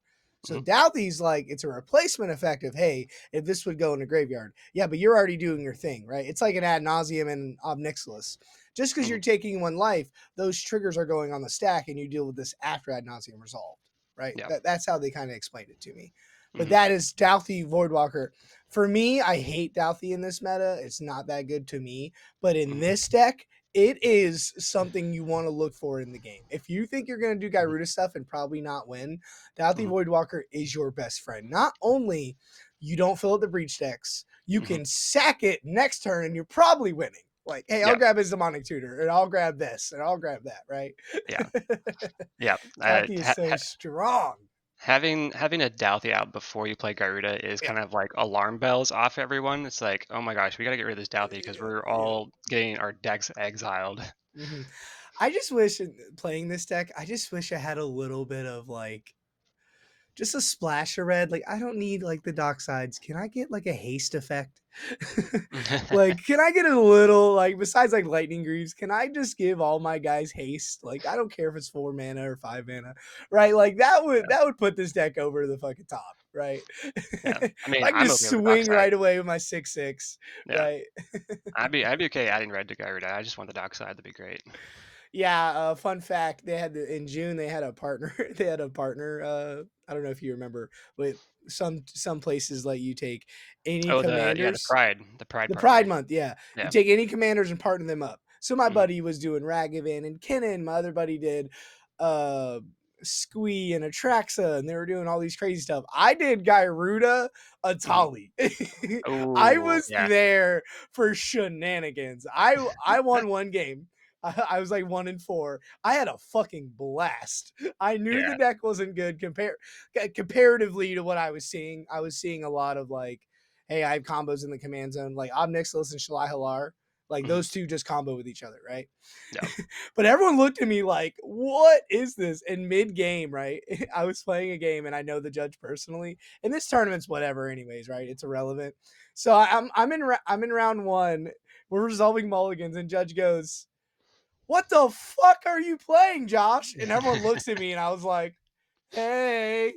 So Hmm. Douthie's like it's a replacement effect of hey, if this would go in a graveyard, yeah, but you're already doing your thing, right? It's like an ad nauseum and ob nixilis. Just because Hmm. you're taking 1 life, those triggers are going on the stack, and you deal with this after ad nauseum resolved, right? Yeah. That's how they kind of explained it to me. But Hmm. that is Douthie Voidwalker. For me, I hate Douthie in this meta. It's not that good to me. But in Hmm. this deck, it is something you want to look for in the game. If you think you're going to do Hmm. Gyruda stuff and probably not win, Doughty Hmm. Voidwalker is your best friend. Not only you don't fill out the breach decks, you Hmm. can sack it next turn and you're probably winning. Like, hey, I'll Yeah. grab his demonic tutor and I'll grab this and I'll grab that, right? Yeah. Yeah. Doughty is so strong. Having a Douthie out before you play Gyruda is Yeah. kind of like alarm bells off everyone. It's like, oh my gosh, we got to get rid of this Douthie because Yeah. we're Yeah. all getting our decks exiled. Mhm. I just wish playing this deck, I just wish I had a little bit of like just a splash of red. Like I don't need like the dock sides. Can I get like a haste effect? Like, can I get a little like besides like lightning greaves? Can I just give all my guys haste? Like, I don't care if it's 4 mana or 5 mana, right? Like Yeah, that would put this deck over the fucking top, right? yeah. If I mean, I can I'm just okay with the swing dockside. right away with my 6/6, Yeah, right? I'd be okay adding red to Gyruda. I just want the dockside. That'd be great. Yeah, fun fact, they had in June they had a partner they had a partner I don't know if you remember, but some places let you take any Oh, the commanders. Pride The Pride partner. Month, yeah. You Yeah. take any commanders and partner them up. So my Mhm. buddy was doing Ragavan and Kinnan. My other buddy did uh Squee and Atraxa, and they were doing all these crazy stuff. I did Gyruda Mhm. Atali. I Oh, was yeah. there for shenanigans. I won one game. I was like 1-4. I had a fucking blast. I knew the Yeah. deck wasn't good comparatively to what I was seeing. I was seeing a lot of like, hey, I have combos in the command zone, like Obnixilis and Shalai Halar. Like Mhm. those two just combo with each other, right? Yeah. But everyone looked at me like, what is this? In mid game, right? I was playing a game and I know the judge personally. And this tournament's whatever, anyways, right? It's irrelevant. So I'm in round one. We're resolving mulligans, and judge goes, "What the fuck are you playing, Josh?" And everyone looks at me, and I was like, "Hey,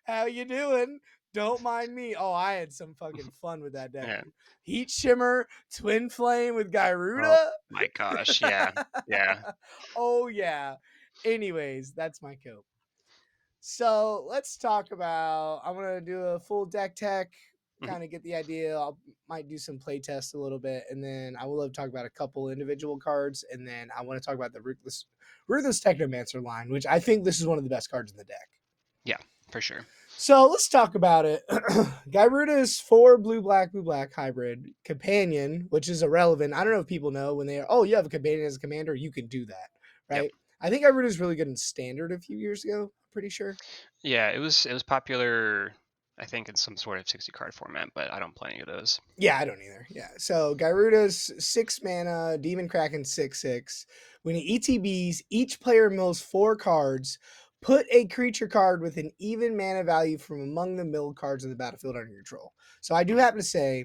how you doing? Don't mind me." Oh, I had some fucking fun with that deck. Yeah. Heat Shimmer, Twin Flame with Oh Gyruda. my gosh. Yeah. Yeah. Oh yeah. Anyways, that's my cope. So let's talk about. I'm gonna do a full deck tech, Mhm. kind of get the idea. I might do some play test a little bit, and then I will love to talk about a couple individual cards, and then I want to talk about the Ruthless Technomancer line, which I think this is one of the best cards in the deck. Yeah, for sure. So let's talk about it. Gyruda is 4 blue black hybrid companion, which is irrelevant. I don't know if people know when they are, oh, you have a companion as a commander, you can do that, Yep. right? I think Gyruda is really good in standard a few years ago, I'm pretty sure. Yeah, it was popular, I think, in some sort of 60 card format, but I don't play any of those. Yeah, I don't either. Yeah. So Gyruda's 6 mana, Demon Kraken 6/6. When it ETBs, each player mills 4 cards. Put a creature card with an even mana value from among the milled cards in the battlefield under your control. So I do Mhm. happen to say,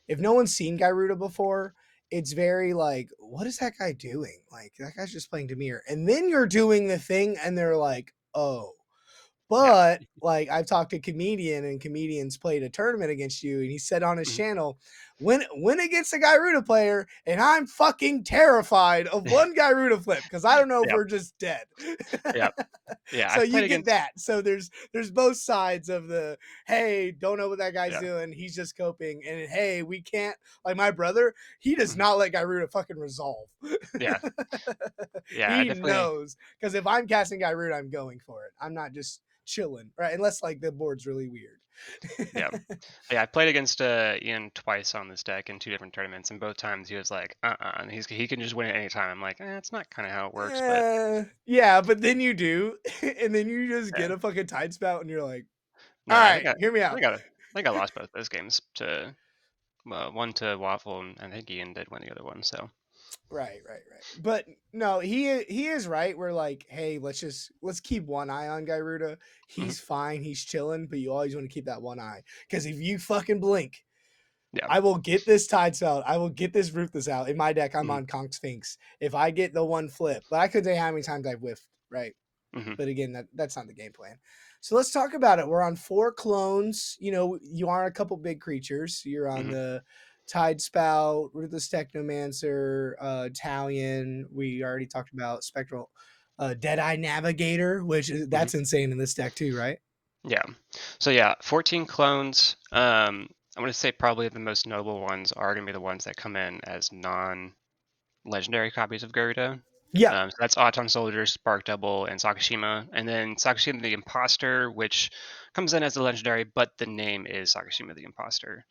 if no one's seen Gyruda before, it's very like, what is that guy doing? Like that guy's just playing Dimir. And then you're doing the thing, and they're like, oh. Yeah. But like I've talked to comedian and comedians played a tournament against you, and he said on his Mhm. channel, when against a Gyruda player, and I'm fucking terrified of one Gyruda flip because I don't know if Yep. we're just dead. Yep. Yeah, So I've you played get against. that. So there's both sides of the, hey, don't know what that guy's Yeah. doing. He's just coping. And hey, we can't, like my brother, he does Mhm. not let Gyruda fucking resolve. Yeah. Yeah, I He definitely. knows. Because if I'm casting Gyruda, I'm going for it. I'm not just chilling, right? Unless like the board's really weird. Yeah. Yeah, I played against Ian twice on this deck in two different tournaments, and both times he was like, and he can just win at any time. I'm like, it's not kind of how it works, but Yeah, but then you do, and then you just yeah. get a fucking tide spout, and you're like, No, all I right, think I, hear me I out. think I, I think I lost both those games to one to Waffle, and I think Ian did win the other one. So Right. But no, he is right. We're like, hey, let's keep one eye on Gyruda. mhm. He's fine. He's chilling, but you always want to keep that one eye because if you fucking blink, Yeah. I will get this tide out. I will get this ruthless out. In my deck, I'm Mhm. on Conch Sphinx. If I get the one flip, but I could say how many times I've whiffed, right? Mhm. But again, that's not the game plan. So let's talk about it. We're on 4 clones. You know, you are a couple big creatures. You're on Mhm. the Tide Spout, Ruthless Technomancer, Italian. We already talked about Spectral, Deadeye Navigator, which Mhm. that's insane in this deck too, right? Yeah. So yeah, 14 clones. I'm gonna say probably the most notable ones are gonna be the ones that come in as non-legendary copies of Gyruda. Yeah. So that's Auton Soldier, Spark Double, and Sakashima. And then Sakashima the Imposter, which comes in as a legendary, but the name is Sakashima the Imposter.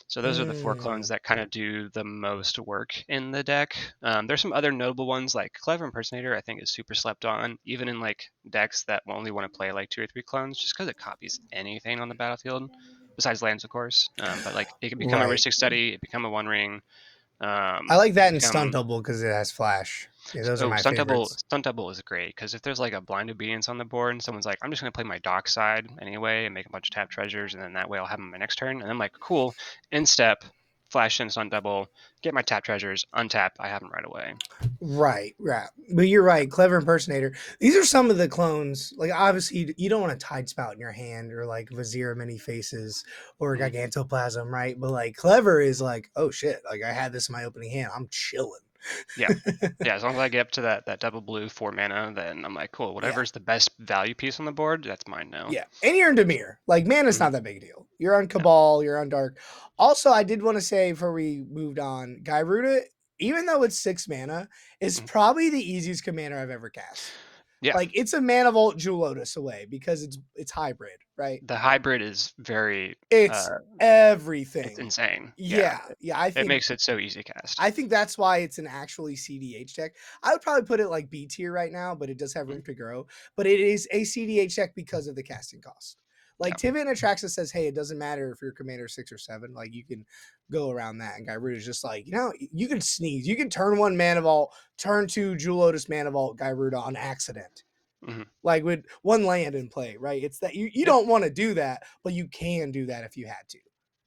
So those are the 4 clones Mm. that kind of do the most work in the deck. There's some other notable ones like Clever Impersonator. I think is super slept on, even in like decks that only want to play like 2 or 3 clones, just because it copies anything on the battlefield, besides lands, of course. But like it can become a Right. Rhystic Study, it become a One Ring. I like To that in stunt become double because it has flash. Yeah, those are oh my favorites. stunt double is great because if there's like a blind obedience on the board and someone's like, I'm just gonna play my dock side anyway and make a bunch of tap treasures and then that way I'll have them my next turn and I'm like, cool, in step, flash in stunt double, get my tap treasures, untap, I have them right away. Right, right. But you're right. Clever impersonator. These are some of the clones. Like obviously, you don't want a tide spout in your hand or like Vizier of Many Faces or Hmm. Gigantoplasm, right? But like clever is like, oh shit, like I had this in my opening hand. I'm chilling. Yeah. Yeah, as long as I get up to that double blue 4 mana, then I'm like, cool. Yeah. Whatever's the best value piece on the board, that's mine now. Yeah, and you're in Dimir. Like, man, it's Hmm. not that big a deal. You're on No. Cabal, you're on Dark. Also, I did want to say before we moved on, Gyruda, even though it's 6 mana, is Mhm. probably the easiest commander I've ever cast. Yeah, Like, it's a Mana Vault Jewel Lotus away because it's hybrid, right? the hybrid is very, It's uh, it's everything. insane. Yeah, Yeah, yeah. I it think makes it so easy to cast. I think that's why it's an actually CDH deck. I would probably put it like B tier right now, but it does have Mhm. room to grow. But it is a CDH deck because of the casting cost. Like Yeah. Tivit and Atraxa says, hey, it doesn't matter if you're commander 6 or 7. Like you can go around that. And Gyruda is just like, you can sneeze. You can turn 1 Mana Vault, turn 2 Jewel Lotus Mana Vault Gyruda on accident. Hmm. Like with 1 land in play, right? It's that you Yeah. don't want to do that, but you can do that if you had to.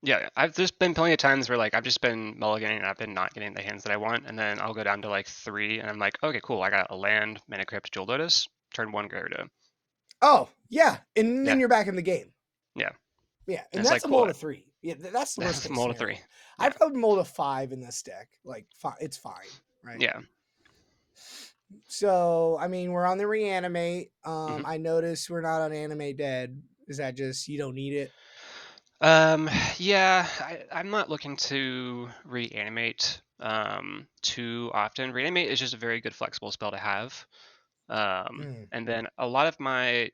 Yeah, I've there's been plenty of times where like I've just been mulliganing and I've been not getting the hands that I want, and then I'll go down to like 3, and I'm like, okay, cool, I got a land, mana crypt, Jewel Lotus, turn 1 Gyruda. Oh, yeah. And then Yeah, you're back in the game. yeah, Yeah, and and it's that's like a cool. mold of 3. Yeah, that's the worst case Mold of 3. scenario. Yeah, I'd probably mold a 5 in this deck. Like, it's fine, right? yeah. So, I mean, we're on the reanimate. Hmm. I noticed we're not on animate dead. Is that just you don't need it? Um, yeah, I'm not looking to reanimate too often. Reanimate is just a very good flexible spell to have. Mm. And then a lot of my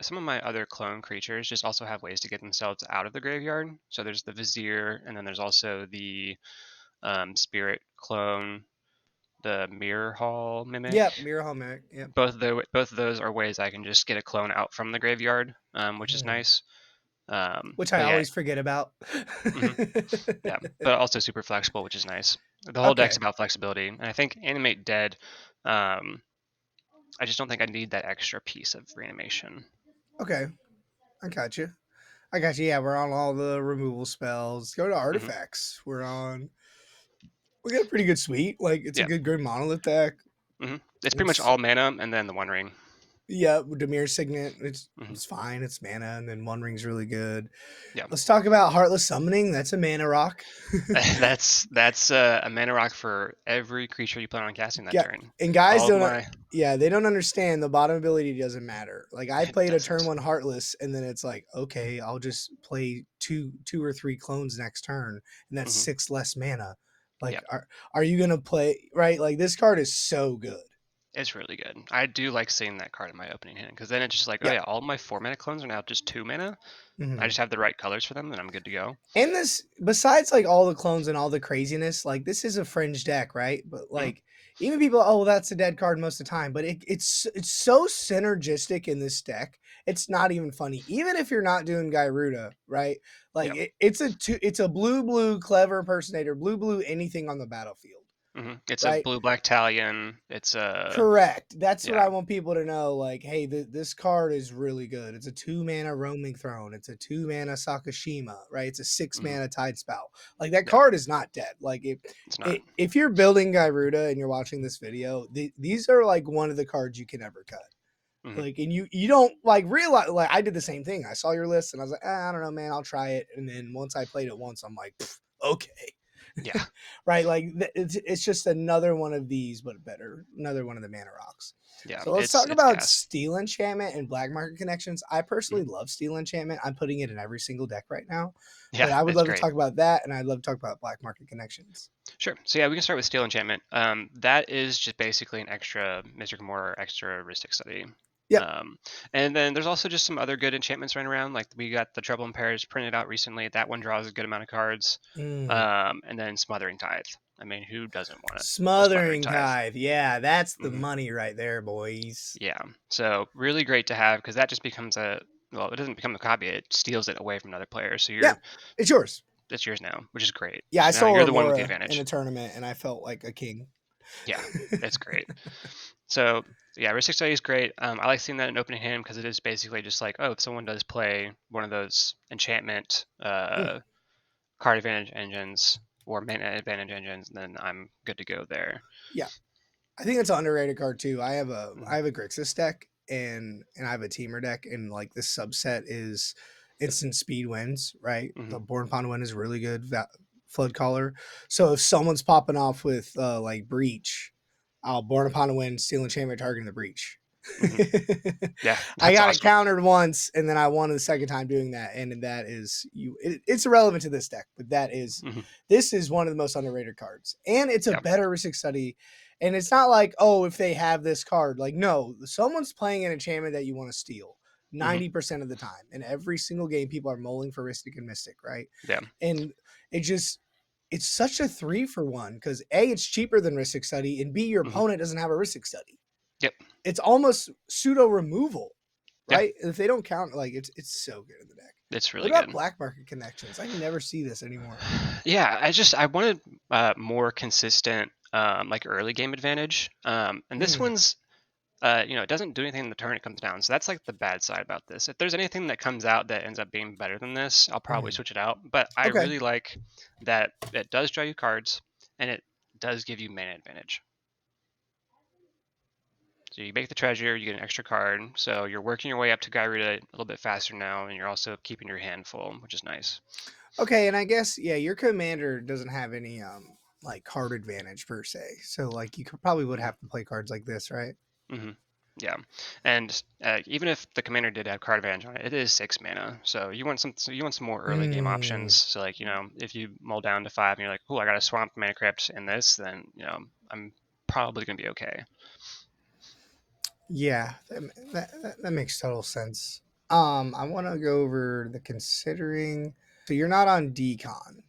some of my other clone creatures just also have ways to get themselves out of the graveyard. So there's the Vizier, and then there's also the Spirit clone, the Mirror Hall Mimic. Yep, Mirror Hall Mimic. Yep. Both of those are ways I can just get a clone out from the graveyard, which is Mm. nice. Which I But yeah, always forget about. mhm, yeah, but also super flexible, which is nice. The whole deck's Okay. about flexibility, and I think Animate Dead. Um, I just don't think I need that extra piece of reanimation. Okay. I got you. I got you. Yeah, we're on all the removal spells. Go to Hmm. artifacts. We got a pretty good suite. Like it's a Yeah. good monolith deck. It's pretty much It's all mana and then the One Ring. Yeah, with Dimir Signet, Hmm. it's fine. It's mana, and then One Ring's really good. Yeah. Let's talk about Heartless Summoning. That's a mana rock. That's a mana rock for every creature you plan on casting that Yeah, turn. and guys All of don't. my Yeah, they don't understand the bottom ability doesn't matter. Like I it played a turn doesn't. 1 Heartless, and then it's like, okay, I'll just play two or three clones next turn, and that's Hmm. 6 less mana. Yeah, Like, are you gonna play right? Like this card is so good. it's really good. I do like seeing that card in my opening hand because then it's just like, oh Yeah. yeah, all my 4 mana clones are now just 2 mana. I Mhm. just have the right colors for them, and I'm good to go. And this, besides like all the clones and all the craziness, like this is a fringe deck, right? But Hmm. like even people, oh, well, that's a dead card most of the time. But it's so synergistic in this deck. It's not even funny. Even if you're not doing Gyruda, right? Like Yeah. it's a blue clever impersonator, blue anything on the battlefield, It's a right? blue black Talion. It's a Correct. That's what yeah. I want people to know. Like, hey, this card is really good. It's a 2 mana roaming throne. It's a 2 mana Sakashima, right? It's a six Hmm. mana tide spout. Like that Yeah. card is not dead. Like It's not. if you're building Gyruda and you're watching this video, these are like one of the cards you can never cut. Hmm. Like, and you don't like realize. Like, I did the same thing. I saw your list and I was like, I don't know, man. I'll try it. And then once I played it once, I'm like, okay. Yeah. Right? Like it's just another one of these, but better. Another one of the mana rocks. Yeah. So let's talk It's about gas. Steel Enchantment and Black Market Connections. I personally Mhm. love Steel Enchantment. I'm putting it in every single deck right now, Yeah, but I would it's love to great. talk about that, and I'd love to talk about Black Market Connections. Sure. So yeah, we can start with Steel Enchantment. That is just basically an extra Mystic More, extra Ristic Study. Yep. Um, and then there's also just some other good enchantments running around. Like we got the Trouble in Pairs printed out recently. That one draws a good amount of cards. Mm. And then Smothering Tithe. I mean, who doesn't want a Smothering Smothering Tithe? Tithe. Yeah, that's the Hmm. money right there, boys. Yeah. So really great to have because that just becomes a well, it doesn't become a copy. It steals it away from another player. So Yeah, you're it's yours. it's yours now, which is great. Yeah, I So now saw you're the one with the Remora in a advantage. tournament, and I felt like a king. Yeah, it's great. So yeah, Ristic Study is great. I like seeing that in opening hand because it is basically just like, oh, if someone does play one of those enchantment Mm, card advantage engines or mana advantage engines, then I'm good to go there. yeah, I think it's an underrated card too. I Mm-hmm. have a Grixis deck and I have a Teamer deck, and like this subset is instant speed wins. Right, Mm-hmm. the Born Upon Win is really good. Flood Caller. So if someone's popping off with like Breach, I'll Born Upon a Win, steal enchantment, targeting the Breach. Mm-hmm. Yeah, I that's got it awesome. countered once, and then I won the second time doing that, and that is you. It's irrelevant to this deck, but Mm-hmm. this is one of the most underrated cards, and it's a Yeah. better Ristic Study. And it's not like, oh, if they have this card, like no, someone's playing an enchantment that you want to steal Mm-hmm. 90% of the time, and every single game people are mulling for Ristic and Mystic, right? Yeah. And it just it's such a 3-for-1 because A, it's cheaper than Ristic Study, and B, your Mm-hmm. opponent doesn't have a Ristic Study. Yep. It's almost pseudo removal, Yeah. right? If they don't count, like it's so good in the deck. It's What really about good. black market connections? I never see this anymore. Yeah, I wanted more consistent like early game advantage. And this Mm, one's it doesn't do anything in the turn it comes down. So that's like the bad side about this. If there's anything that comes out that ends up being better than this, I'll probably mm. switch it out. But I Okay. really like that it does draw you cards and it does give you mana advantage. So you make the treasure, you get an extra card. So you're working your way up to Gyruda a little bit faster now, and you're also keeping your hand full, which is nice. Okay, and I guess yeah, your commander doesn't have any like card advantage per se. So like you could probably would Mm-hmm. have to play cards like this, right? Mm-hmm. Yeah, and even if the commander did have card advantage on it, it is 6 mana. So you want some more early game options. Mm, So like if you mull down to 5 and you're like, oh, I got a swamp mana crypt in this, then I'm probably gonna be okay. yeah, that makes total sense. I want to go over the considering. So you're not on decon.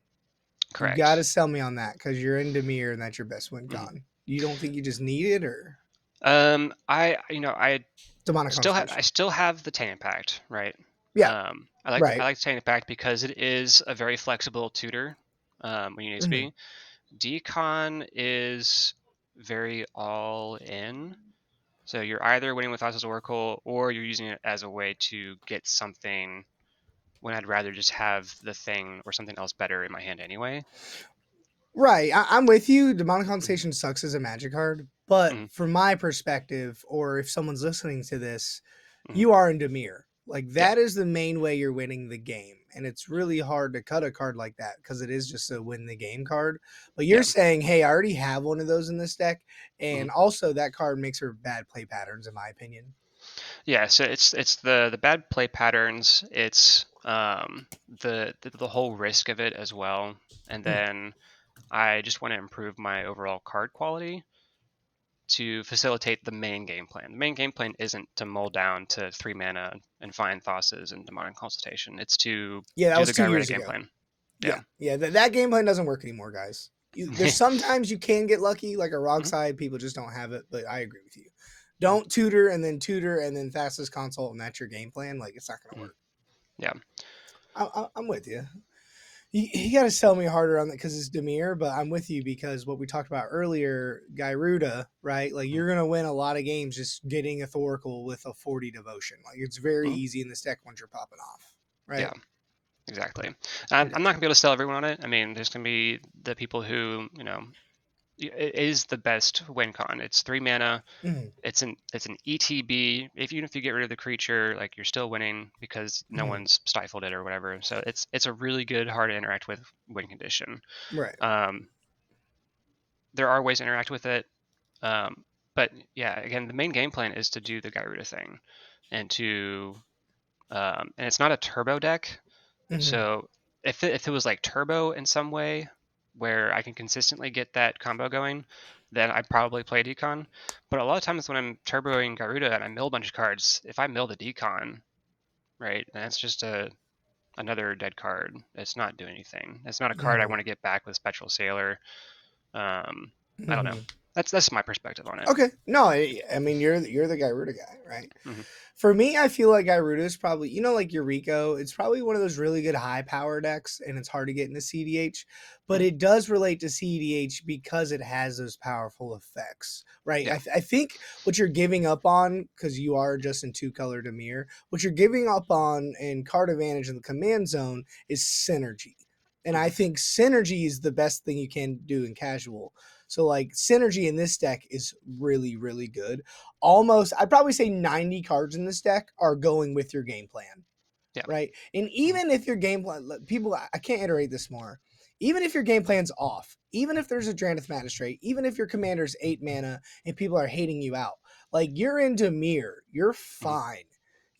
You got to Correct. sell me on that because you're in Dimir and that's your best win Hmm. con. You don't think you just need it or I demonic I constellation? still have the Taint Impact, right? Yeah, I right. like Taint Impact because it is a very flexible tutor when you need to Hmm. be. Decon is very all in. So you're either winning with Thassa's Oracle or you're using it as a way to get something when I'd rather just have the thing or something else better in my hand anyway. Right. I'm with you. Demonic Hmm. constellation sucks as a magic card, but Hmm. from my perspective, or if someone's listening to this, Hmm. you are in Dimir. Like Yeah. that is the main way you're winning the game. And it's really hard to cut a card like that because it is just a win the game card. But you're Yeah. saying, hey, I already have one of those in this deck. Hmm. And also that card makes for bad play patterns, in my opinion. Yeah. So it's the bad play patterns. It's the whole risk of it as well. And Mm. then I just want to improve my overall card quality to facilitate the main game plan. The main game plan isn't to mull down to 3 mana and find Thassa's and Demonic Consultation. It's to Yeah, that do was the 2 years Gyruda game ago. plan. Yeah. Yeah. Yeah. That game plan doesn't work anymore, guys. There's sometimes you can get lucky, like a rock Mhm. side, people just don't have it, but I agree with you. Mhm. Don't tutor and then fastest consult and that's your game plan. Like it's not gonna Mhm. work. Yeah. I'm with you. You got to sell me harder on that because it's Demir, but I'm with you because what we talked about earlier, Gyruda, right? Like Mhm. you're gonna win a lot of games just getting a Thoracle with a 40 devotion. Like it's very Mhm. easy in this deck once you're popping off, right? Yeah. Exactly. I'm not Ridiculous. gonna be able to sell everyone on it. I mean, there's gonna be the people who it is the best win con. It's 3 mana. Mhm, It's an ETB. If even if you get rid of the creature, like you're still winning because no mhm. one's stifled it or whatever. So it's a really good, hard to interact with win condition. Right. Um, there are ways to interact with it, but yeah, again, the main game plan is to do the Gyruda thing, and and it's not a turbo deck. Mhm. So if it was like turbo in some way, where I can consistently get that combo going, then I'd probably play decon. But a lot of times when I'm turboing Garuda and I mill a bunch of cards, if I mill the decon, right, then it's just another dead card. It's not doing anything. It's not a card I Mhm. want to get back with Spectral Sailor. I don't know. Mhm. That's my perspective on it. Okay, no, I mean you're the Gyruda guy, right? Hmm. For me, I feel like Gyruda is probably, like Eureka. It's probably one of those really good high power decks, and it's hard to get into CDH, but Hmm. it does relate to CDH because it has those powerful effects, right? Yeah. I think what you're giving up on, because you are just in two color Dimir, what you're giving up on in card advantage in the command zone is synergy. And I Hmm. think synergy is the best thing you can do in casual. So like synergy in this deck is really, really good. Almost, I'd probably say 90 cards in this deck are going with your game plan, Yeah. right? And Hmm. even if your game plan, people, I can't iterate this more. Even if your game plan's off, even if there's a Drannith Magistrate, even if your commander's 8 mana and people are hating you out, like you're in Dimir, you're Hmm. fine.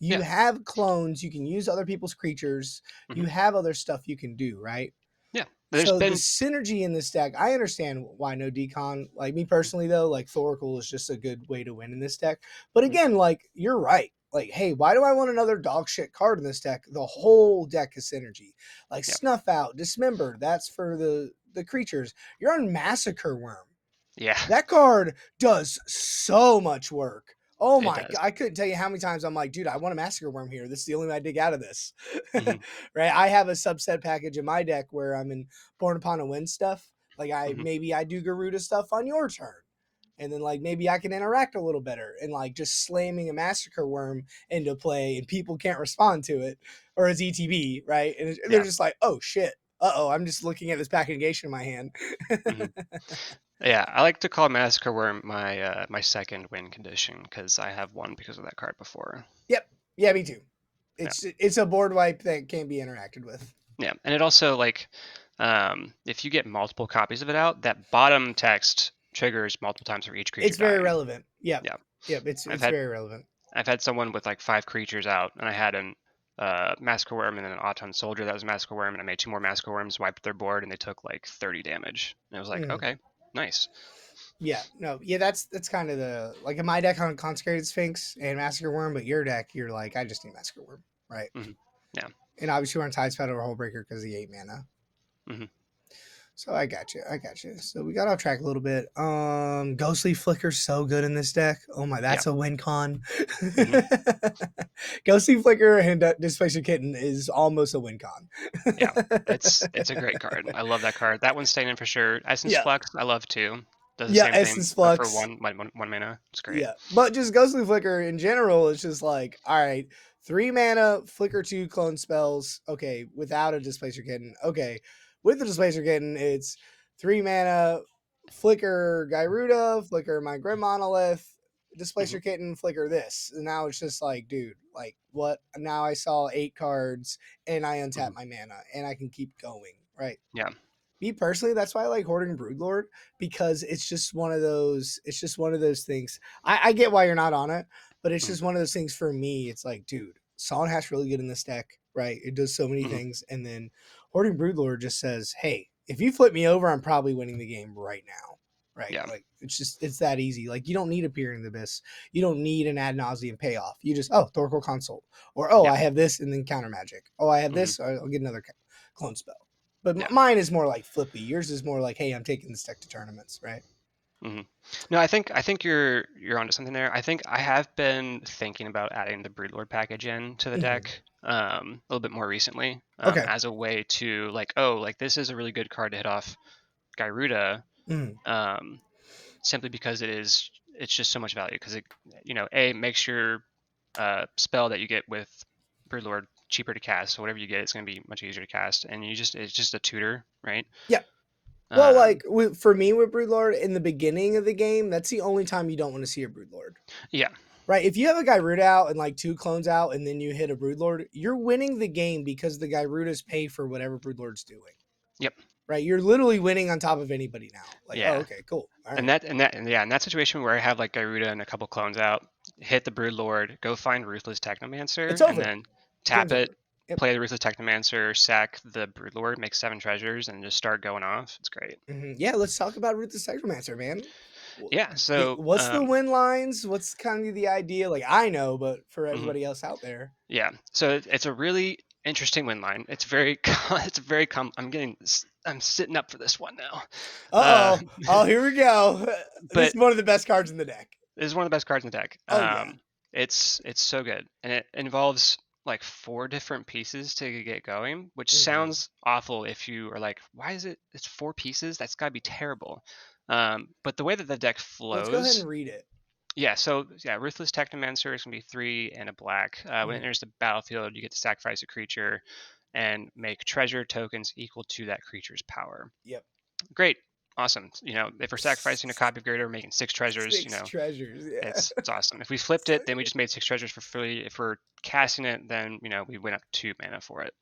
You Yeah. have clones, you can use other people's creatures, Hmm. you have other stuff you can do, right? Yeah. There's So the been. synergy in this deck, I understand why no decon. Like me personally, though, like Thoracle is just a good way to win in this deck. But Mhm. again, like you're right. Like, hey, why do I want another dog shit card in this deck? The whole deck is synergy. Like Yeah. Snuff Out, Dismember, that's for the creatures. You're on Massacre Worm. Yeah. That card does so much work. Oh It my does. god, I couldn't tell you how many times I'm like, dude, I want a Massacre Worm here. This is the only way I dig out of this. Hmm. Right? I have a subset package in my deck where I'm in Born Upon a Wind stuff. Like Hmm. maybe I do Garuda stuff on your turn. And then like maybe I can interact a little better and like just slamming a Massacre Worm into play and people can't respond to it or as ETB, right? And they're Yeah. just like, oh shit. Uh-oh, I'm just looking at this pack negation in my hand. Hmm. Yeah. I like to call Massacre Worm my second win condition because I have one because of that card before. Yep. Yeah, me too. Yeah. It's a board wipe that can't be interacted with. Yeah. And it also like, if you get multiple copies of it out, that bottom text triggers multiple times for each creature It's very dying. relevant. Yep. Yeah. Yep. It's I've it's had very relevant. I've had someone with like 5 creatures out, and I had an Massacre Worm and then an Auton Soldier that was Massacre Worm, and I made 2 more Massacre Worms, wiped their board, and they took like 30 damage. And I was like, Mm. okay, nice. Yeah. No. Yeah. That's kind of the like in my deck on Consecrated Sphinx and Massacre Worm, but your deck, you're like, I just need Massacre Worm, right? Hmm. Yeah. And obviously we're on Tidespout over Hullbreaker because of the 8 mana. Hmm. So I got you. I got you. So we got off track a little bit. Ghostly Flicker's so good in this deck. Oh my, Yeah. that's a win con. Hmm. Ghostly Flicker and Displacer Kitten is almost a win con. Yeah. It's a great card. I love that card. That one's staying in for sure. Essence Yeah. Flux, I love too. Does the Yeah, same thing, Essence but for Flux. one mana. It's great. Yeah, but just Ghostly Flicker in general is just like, all right, 3 mana, Flicker 2 clone spells. Okay, without a Displacer Kitten. Okay, with the Displacer Kitten, it's 3 mana, Flicker Gyruda, Flicker my Grim Monolith, Hmm. Displacer Kitten, Flicker this. And now it's just like, dude, like what? Now I saw 8 cards and I untap Hmm. my mana and I can keep going, right? Yeah. Me personally, that's why I like hoarding Broodlord because it's just one of those. It's just one of those things. I get why you're not on it, but it's Hmm. just one of those things for me. It's like, dude, Solid Hash really good in this deck, right? It does so many Hmm. things, and then hoarding Broodlord just says, hey, if you flip me over, I'm probably winning the game right now, right? Yeah. Like it's that easy. Like you don't need a Peering the Abyss, you don't need an ad nauseum payoff. You just Thoracle Consult, or Yeah. I have this and then counter magic. Oh, I have Hmm. this, I'll get another clone spell. But Yeah. mine is more like flippy. Yours is more like, hey, I'm taking this deck to tournaments, right? Hmm. No, I think you're onto something there. I think I have been thinking about adding the Broodlord package in to the Mm-hmm. deck a little bit more recently, Okay. as a way to like, oh, like this is a really good card to hit off Gyruda, Mm. um, simply because it's just so much value because it a makes your spell that you get with Broodlord cheaper to cast, so whatever you get, it's going to be much easier to cast, and it's just a tutor, right? Yeah. Well, Um, like for me with Broodlord in the beginning of the game, that's the only time you don't want to see a Broodlord. yeah, Right? If you have a Gyruda out and like 2 clones out and then you hit a Broodlord, you're winning the game because the Gyrudas pay for whatever Broodlord's doing. yep, Right? You're literally winning on top of anybody now. Like, oh, yeah. okay, cool. All And right. yeah, in that situation where I have like Gyruda and a couple clones out, hit the Broodlord, go find Ruthless It's Technomancer, and over. then Game's tap it, over. Yep. play the Ruthless Technomancer, sack the Broodlord, make 7 treasures, and just start going off. It's great. Yeah, let's talk about Root the Psychomancer, man. Yeah. So, What's the win lines? What's kind of the idea? Like I know, but for mhm, everybody else out there, yeah. So it's a really interesting win line. It's very, it's very. I'm getting I'm sitting up for this one now. Uh, Uh-oh. Oh, here we go. This but is one of the best cards in the deck. this is one of the best cards in the deck. Oh, yeah. It's so good, and it involves like four different pieces to get going, which Mhm. sounds awful if you are like, why is it? It's four pieces. That's got to be terrible. But the way that the deck Let's go ahead flows, and read it. yeah. So yeah, Ruthless Technomancer is gonna be 3 and a black. When it Mhm. enters the battlefield, you get to sacrifice a creature and make treasure tokens equal to that creature's power. Yep. Great, awesome. If we're sacrificing a copy of Gyruda, we're making 6 treasures. 6 treasures, yeah. It's awesome. If we flipped it, then we just made 6 treasures for free. If we're casting it, then we went up 2 mana for it.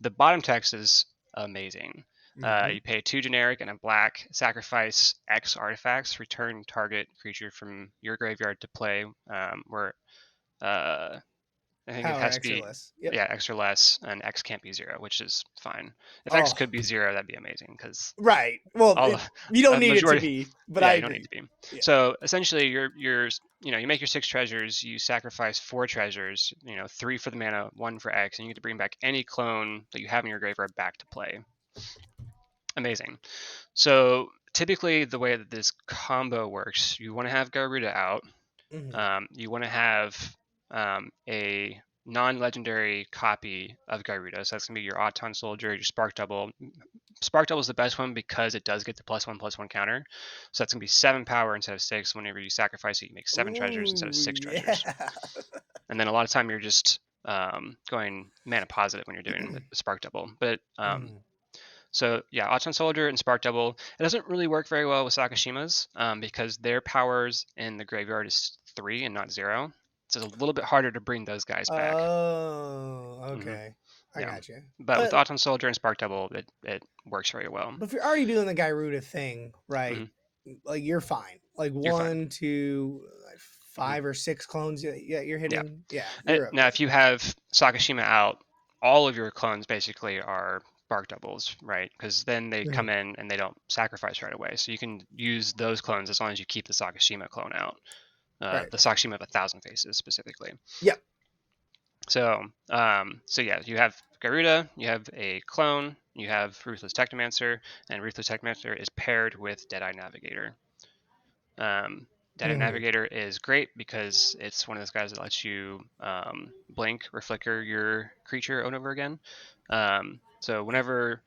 The bottom text is amazing. Mhm. You pay 2 generic and a black, sacrifice X artifacts, return target creature from your graveyard to play. Where uh, I think it Power has to X or be, less. Yep. yeah, X or less, and X can't be 0, which is fine. If X Oh, could be 0, that'd be amazing because right. Well, all you don't a need it to majority. be, but Yeah, I you don't need agree. to be. Yeah. So essentially, you make your 6 treasures. You sacrifice 4 treasures. 3 for the mana, 1 for X, and you get to bring back any clone that you have in your graveyard back to play. Amazing. So typically, the way that this combo works, you want to have Gyruda out. Mhm. You want to have a non-legendary copy of Gyruda. So that's gonna be your Auton Soldier, your Spark Double. Spark Double is the best one because it does get the +1/+1 counter. So that's gonna be 7 power instead of 6. Whenever you sacrifice it, you make 7 treasures instead of Ooh, 6 treasures. yeah. And then a lot of time you're just going mana positive when you're doing the Spark Double. But Mhm. so yeah, Auton Soldier and Spark Double. It doesn't really work very well with Sakashimas because their powers in the graveyard is 3 and not 0. So it's a little bit harder to bring those guys back. Oh, Hmm. okay. I Yeah, got you. but with But Auton Soldier and Spark Double, it works very well. But if you're already doing the Gyruda thing, right? Hmm. Like you're fine. Like You're fine. 1, 2, like Hmm. 5 or 6 clones. Yeah, you're Yeah. hitting. Yeah, you're Now, okay. if you have Sakashima out, all of your clones basically are Spark Doubles, right? Because then they come Mhm. in and they don't sacrifice right away. So you can use those clones as long as you keep the Sakashima clone out. Right. The Sakashima of 1,000 Faces specifically. Yep. So yeah, you have Garuda, you have a clone, you have Ruthless Technomancer, and Ruthless Technomancer is paired with Deadeye Navigator. Um, Deadeye Mhm. Navigator is great because it's one of those guys that lets you blink or flicker your creature over and over again. So whenever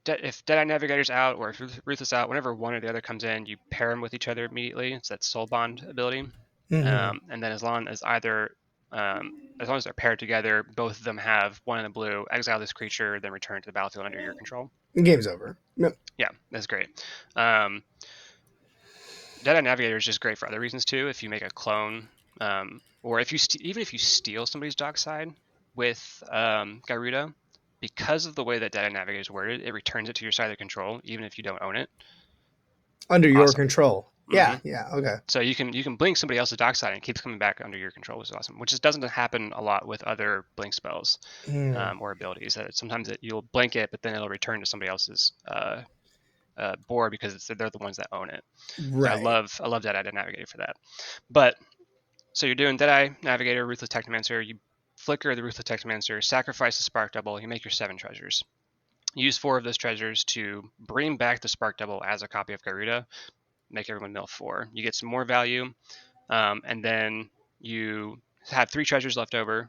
if Deadeye Navigator's out or if Ruthless out, whenever one or the other comes in, you pair them with each other immediately. It's that Soul Bond ability. Mhm. And then as long as they're paired together, both of them have 1 in the blue, exile this creature, then return to the battlefield under your control. Game's over. Yep. Yeah, that's great. Um, Deadeye Navigator is just great for other reasons too. If you make a clone, or if you even if you steal somebody's dockside with Gyruda, because of the way that Deadeye Navigator is worded, it returns it to your side of control, even if you don't own it. Under your Awesome. control. Hmm. Yeah. Yeah. Okay. So you can blink somebody else's dockside and it keeps coming back under your control, which is awesome. Which just doesn't happen a lot with other blink spells Mm. or abilities. That sometimes you'll blink it, but then it'll return to somebody else's board because they're the ones that own it. So Right. I love Deadeye Navigator for that. But so you're doing Deadeye Navigator, Ruthless Technomancer. You flicker the Ruthless Technomancer, sacrifice the Spark Double. You make your 7 treasures. Use 4 of those treasures to bring back the Spark Double as a copy of Gyruda. Make everyone mill 4. You get some more value, and then you have 3 treasures left over.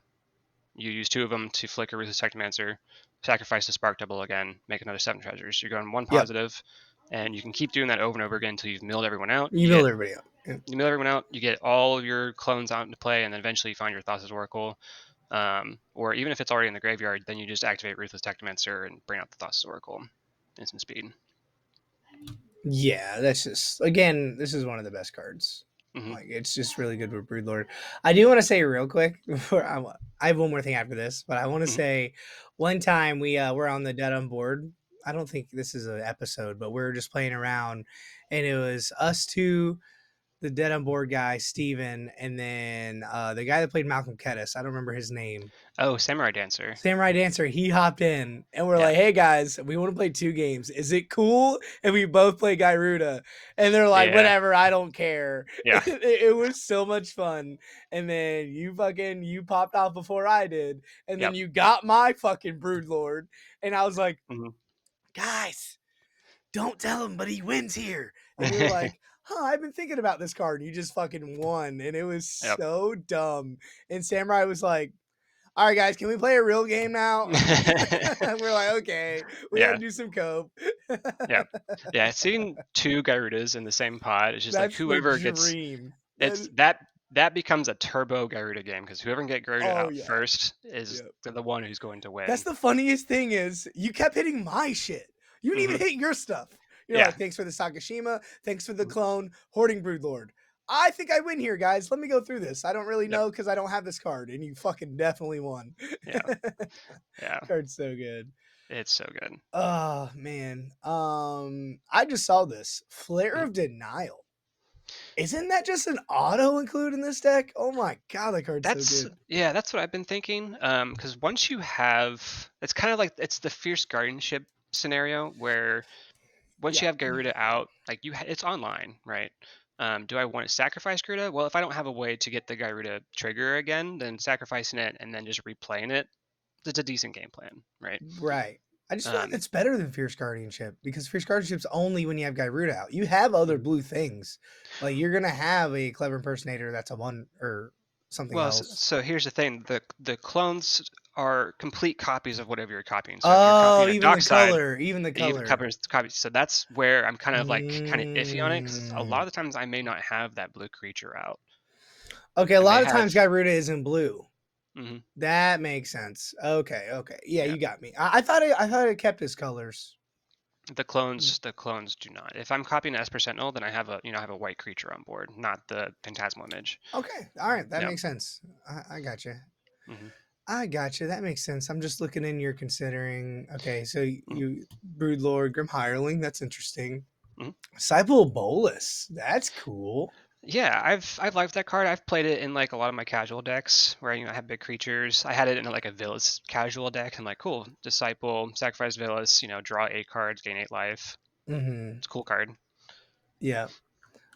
You use 2 of them to flicker Ruthless Technomancer, sacrifice the Spark Double again, make another 7 treasures. You're going 1 Yep. positive, and you can keep doing that over and over again until you've milled everyone out. You build everybody up. Yep. You mill everyone out, you get all of your clones out into play, and then eventually you find your Thassa's Oracle. Or even if it's already in the graveyard, then you just activate Ruthless Technomancer and bring out the Thassa's Oracle. Instant speed. Yeah, that's just again, this is one of the best cards. Hmm. Like it's just really good with Broodlord. I do want to say real quick before I have one more thing after this, but I want to Hmm. say one time we were on the Dead on Board. I don't think this is an episode, but we were just playing around, and it was us two, the Dead on Board guy, Steven, and then the guy that played Malcolm Kedis. I don't remember his name. Oh, Samurai Dancer. Samurai Dancer, he hopped in and we're Yeah. like, hey guys, we want to play 2 games. Is it cool? And we both play Gyruda. And they're like, Yeah. whatever, I don't care. Yeah. It was so much fun. And then you popped off before I did. And then Yep. you got my fucking Broodlord. And I was like, Hmm. guys, don't tell him, but he wins here. And you were like, huh, I've been thinking about this card. And you just fucking won. And it was Yep. so dumb. And Samurai was like, all right, guys, can we play a real game now? We're like, okay, we got to Yeah. do some cope. Yeah. Yeah. Seeing two Gyrudas in the same pod is just like That's the whoever gets dream. it's that becomes a turbo Gyruda game because whoever can get Gyruda Oh, out yeah. first is Yeah. the one who's going to That's win. the funniest thing is you kept hitting my shit. You didn't even Hmm. hit your stuff. You're Yeah. like, thanks for the Sakashima. Thanks for the clone. Hoarding Broodlord. I think I win here, guys. Let me go through this. I don't really Yep. know because I don't have this card. And you fucking definitely won. Yeah. Yeah. Card's so good. It's so good. Oh man. I just saw this. Flare Mhm. of Denial. Isn't that just an auto include in this deck? Oh my god, that card's so That's good. yeah, that's what I've been thinking. Because once you have, it's kind of like it's the fierce guardianship scenario where once Yeah. you have Garuda out, like it's online, right? Do I want to sacrifice Garuda? Well, if I don't have a way to get the Garuda trigger again, then sacrificing it and then just replaying it, it's a decent game plan, right? Right. I just feel like Um, it's better than Fierce Guardianship because Fierce Guardianship's only when you have Gyruda out. You have other mhm. blue things. Like you're gonna have a clever impersonator that's a one or something Well, so, else. so here's the thing: the clones are complete copies of whatever you're copying. So if you're Oh, copying a even the dockside, color. Even the it even color. covers the copy. So that's where I'm kind of iffy on it because a lot Mm. of the times I may not have that blue creature out. Okay, a I may lot of have. times Gyruda is in blue. Mhm. That makes sense. Okay, okay. Yeah, Yeah. you got me. I thought it kept his colors. The clones do not. If I'm copying Esper Sentinel, then I have a white creature on board, not the Phantasmal image. Okay, all right, that Yeah. makes sense. I got you. Hmm. I got you. That makes sense. I'm just looking in. You're considering. Okay, so Hmm. you Broodlord, Grim Hireling. That's interesting. Hmm. Disciple Bolus. That's cool. Yeah, I've liked that card. I've played it in like a lot of my casual decks where I have big creatures. I had it in like a Villas casual deck, and like cool Disciple, sacrifice Villas, draw 8 cards, gain 8 life. Mm-hmm. It's a cool card. Yeah.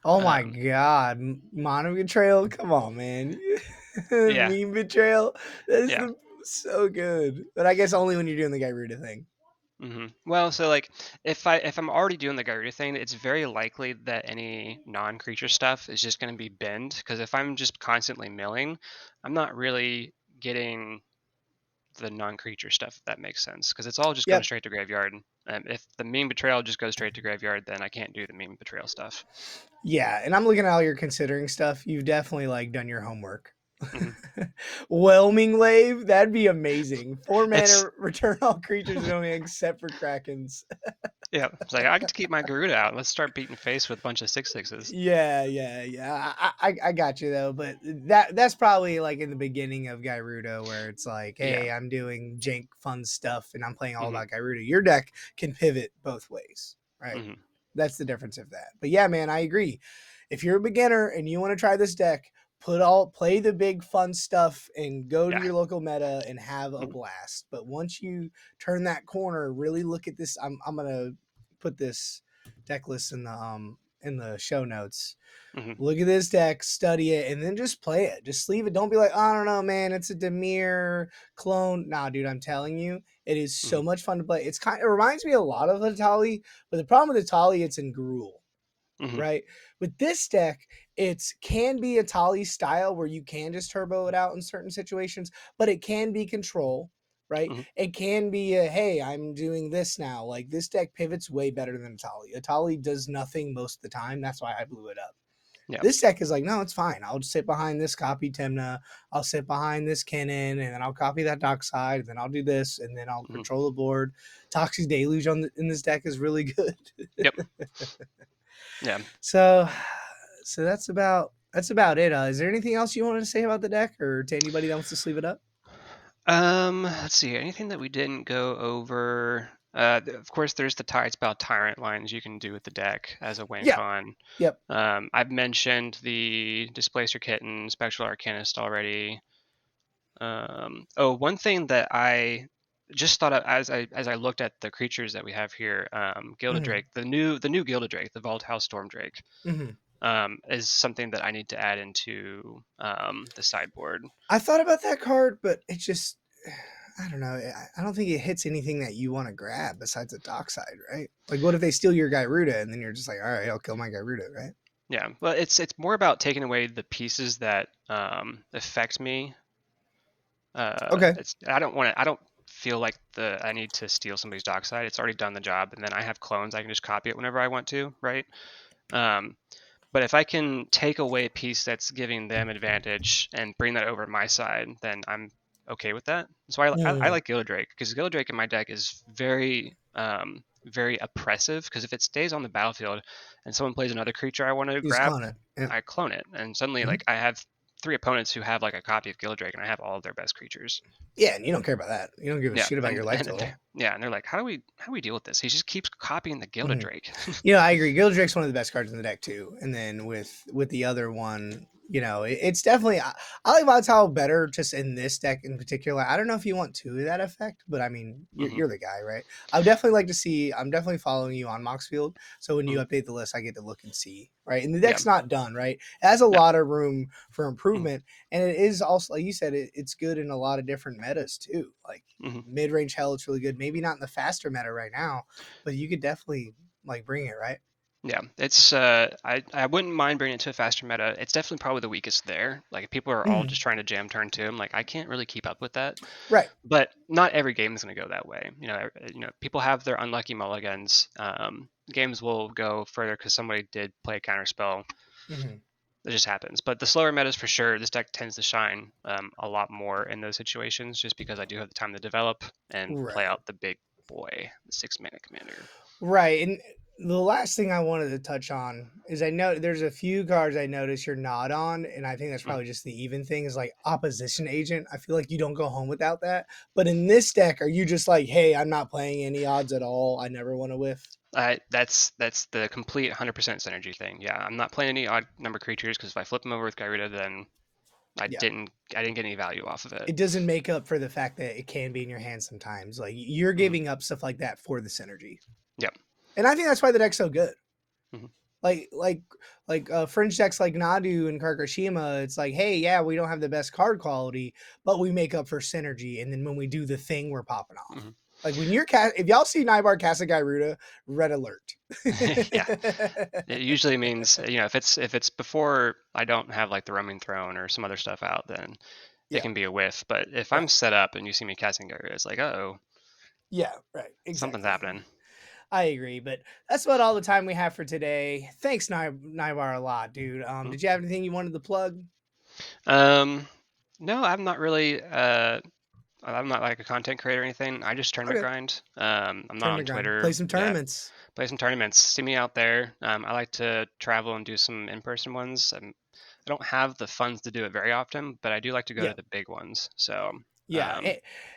Oh my Um, god, Mono Betrayal. Come on, man. yeah, Meme Betrayal. That is yeah. the so good. But I guess only when you're doing the Gyruda thing. Well, so like if I'm already doing the Gyruda thing, it's very likely that any non-creature stuff is just going to be binned because if I'm just constantly milling, I'm not really getting the non-creature stuff. If that makes sense, because it's all just going Yep. straight to graveyard. If the meme betrayal just goes straight to graveyard, then I can't do the meme betrayal stuff. Yeah, and I'm looking at all your considering stuff. You've definitely like done your homework. Hmm. Whelming Lave, that'd be amazing. 4 mana, It's return all creatures and only except for Krakens. yeah. It's like I get to keep my Garuda out. Let's start beating face with a bunch of 6/6s. Yeah, yeah, yeah. I got you though, but that's probably like in the beginning of Gyruda where it's like, Yeah. hey, I'm doing jank fun stuff and I'm playing all Hmm. about Gyruda. Your deck can pivot both ways, right? Hmm. That's the difference of that. But yeah, man, I agree. If you're a beginner and you want to try this deck, play the big fun stuff and go to Yeah. your local meta and have a Hmm. blast. But once you turn that corner, really look at this. I'm gonna put this deck list in the show notes. Hmm. Look at this deck, study it, and then just play it. Just leave it. Don't be like, I don't know, man. It's a Dimir clone. Nah, dude, I'm telling you, it is so Hmm. much fun to play. It reminds me a lot of Atali, but the problem with Atali, it's in Gruul, Hmm. right? With this deck, it can be Atali style where you can just turbo it out in certain situations, but it can be control, right? Hmm. It can be a hey, I'm doing this now. Like this deck pivots way better than Atali. Atali does nothing most of the time. That's why I blew it up. Yeah. This deck is like, no, it's fine. I'll just sit behind this copy Temna. I'll sit behind this Kennen, and then I'll copy that dockside, and then I'll do this, and then I'll Hmm. control the board. Toxic Deluge in this deck is really good. Yep. Yeah. so, so that's about it. Is there anything else you wanted to say about the deck, or to anybody that wants to sleeve it up? Let's see. Anything that we didn't go over? Of course, there's the Tidespell Tyrant lines you can do with the deck as a win Yeah. con. Yep. I've mentioned the Displacer Kitten, Spectral Arcanist already. One thing that I just thought of as I looked at the creatures that we have here, Gilded Mm-hmm. Drake, the new Gilded Drake, the Volatile Storm Drake, Mm-hmm. is something that I need to add into the sideboard. I thought about that card, but it just I don't know. I don't think it hits anything that you want to grab besides the dock side, right? Like, what if they steal your Gyruda and then you're just like, all right, I'll kill my Gyruda, right? Yeah, well, it's more about taking away the pieces that affect me. Okay. It's I don't want to. I don't feel like I need to steal somebody's dockside. It's already done the job, and then I have clones. I can just copy it whenever I want to, right? Um, but if I can take away a piece that's giving them advantage and bring that over my side, then I'm okay with that. So I Mm, like Gildrake because Gildrake in my deck is very oppressive. Because if it stays on the battlefield and someone plays another creature I want to you just grab, clone it. Yeah. I clone it, and suddenly Mhm. like I have three opponents who have like a copy of Gildrake, and I have all of their best creatures. Yeah, and you don't care about that. You don't give a Yeah, shit about and your life total. yeah, and they're like, how do we deal with this? He just keeps copying the Hmm. Gildrake. You know, I agree. Gildrake's one of the best cards in the deck too. And then with the other one, it's definitely I like Volatile better just in this deck in particular. I don't know if you want two of that effect, but I mean, you're, Hmm. you're the guy, right? I would definitely like to see. I'm definitely following you on Moxfield, so when you Hmm. update the list, I get to look and see, right? And the Yeah. deck's not done, right? It has a No. lot of room for Hmm. improvement, and it is also, like you said, it's good in a lot of different metas too. Like Hmm. mid range hell, it's really good. Maybe not in the faster meta right now, but you could definitely like bring it, right? Yeah, it's I wouldn't mind bringing it to a faster meta. It's definitely probably the weakest there. Like if people are all Mhm. just trying to jam turn two, I'm like I can't really keep up with that. Right. But not every game is going to go that way. People have their unlucky mulligans. Games will go further because somebody did play a counter spell. Mhm. It just happens. But the slower metas for sure, this deck tends to shine a lot more in those situations, just because I do have the time to develop and play Right. out the big boy, the 6 mana commander. Right. And the last thing I wanted to touch on is I know there's a few cards I notice you're not on, and I think that's Mhm. probably just the even thing is like opposition agent. I feel like you don't go home without that. But in this deck, are you just like, hey, I'm not playing any odds at all. I never want to whiff. That's the complete 100% synergy thing. Yeah, I'm not playing any odd number creatures because if I flip them over with Gyruda, then I Yeah. didn't I didn't get any value off of it. It doesn't make up for the fact that it can be in your hand sometimes. Like you're Hmm. giving up stuff like that for the synergy. Yep. And I think that's why the deck's so good. Hmm. like like fringe decks like Nadu and Karkashima, it's like, hey, yeah, we don't have the best card quality, but we make up for synergy, and then when we do the thing, we're popping off. Hmm. Like when you're if y'all see Nybar cast a Gyruda, red alert. Yeah. It usually means if it's before I don't have like the roaming throne or some other stuff out, then it Yeah, can be a whiff. But if I'm right. set up and you see me casting Gyruda, it's like, oh, Yeah, right. something's Exactly. happening. I agree, but that's about all the time we have for today. Thanks, Nybar, a lot, dude. Mhm. Did you have anything you wanted to plug? Um, no, I'm not really. I'm not like a content creator or anything. I just tournament Okay. grind. I'm not on Tournament grind. Play Twitter. some Yeah, tournaments. play some tournaments. See me out there. I like to travel and do some in-person ones. I don't have the funds to do it very often, but I do like to go to Yeah. the big ones. So, Yeah, um,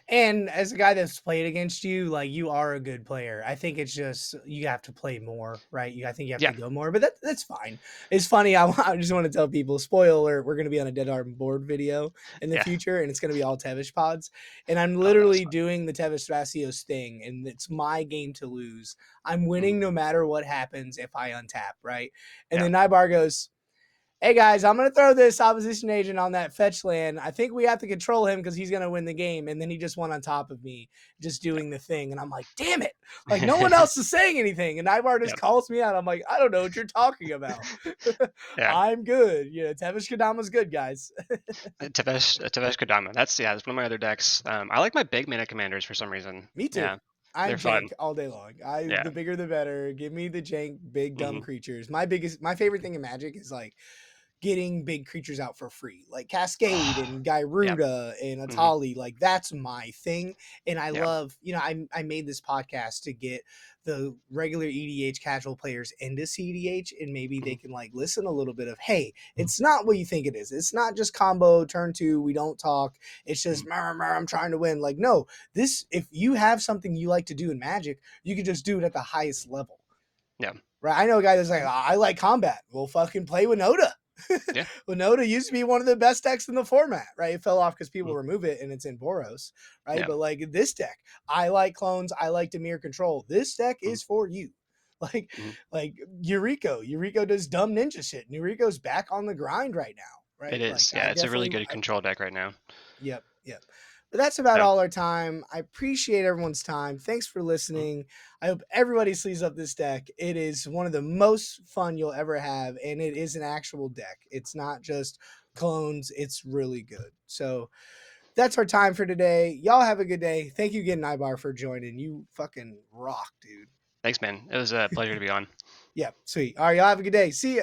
and as a guy that's played against you, like you are a good player. I think it's just you have to play more, right? I think you have yeah, to go more, but that's fine. It's funny. I just want to tell people, spoiler alert, we're going to be on a Dead Arm board video in the yeah. future, and it's going to be all Tevish pods. And I'm Oh, that was literally fun. doing the Tevish Vasios thing, and it's my game to lose. I'm Mhm. winning no matter what happens if I untap, right? And Yeah, then Nybar goes, hey guys, I'm gonna throw this opposition agent on that fetch land. I think we have to control him because he's gonna win the game. And then he just went on top of me, just doing the thing. And I'm like, damn it! Like no one yeah, else is saying anything. And Ivar just yeah, calls me out. I'm like, I don't know what you're talking about. yeah. I'm good. Tevish Kadama's good, guys. Tevesh Kodama. That's one of my other decks. I like my big mana commanders for some reason. Me too. Yeah, I'm they're fun. jank all day long. Yeah. The bigger the better. Give me the jank, big dumb Hmm. creatures. My favorite thing in Magic is like getting big creatures out for free, like Cascade Oh, and yeah. Gyruda and Hmm. Atali. Like that's my thing. And I Yeah. love, I made this podcast to get the regular EDH casual players into CDH, and maybe they Hmm. can like listen a little bit of, hey, it's not what you think it is. It's not just combo turn two. We don't talk. It's Hmm. just I'm trying to win. Like, no, if you have something you like to do in Magic, you can just do it at the highest level. Yeah. Right. I know a guy that's like, I like combat. We'll fucking play Winota. Yeah. Winota used to be one of the best decks in the format, right? It fell off because people Mhm. remove it and it's in Boros, right? Yeah. But like this deck, I like clones, I like Dimir control. This deck Mhm. is for you. Like, Mhm. like Eureka does dumb ninja shit. Eureka's back on the grind right now, It right? Like is. I Yeah, it's a really definitely, good control deck right now. yep, yep. But that's about So, all our time. I appreciate everyone's time. Thanks for mm, listening. I hope everybody sleeves up this deck. It is one of the most fun you'll ever have, and it is an actual deck. It's not just clones, it's really good. So that's our time for today. Y'all have a good day. Thank you again, Nybar, for joining. You fucking rock, dude. thanks, man. It was a pleasure to be on. Yeah, sweet. All right, y'all have a good day. See ya.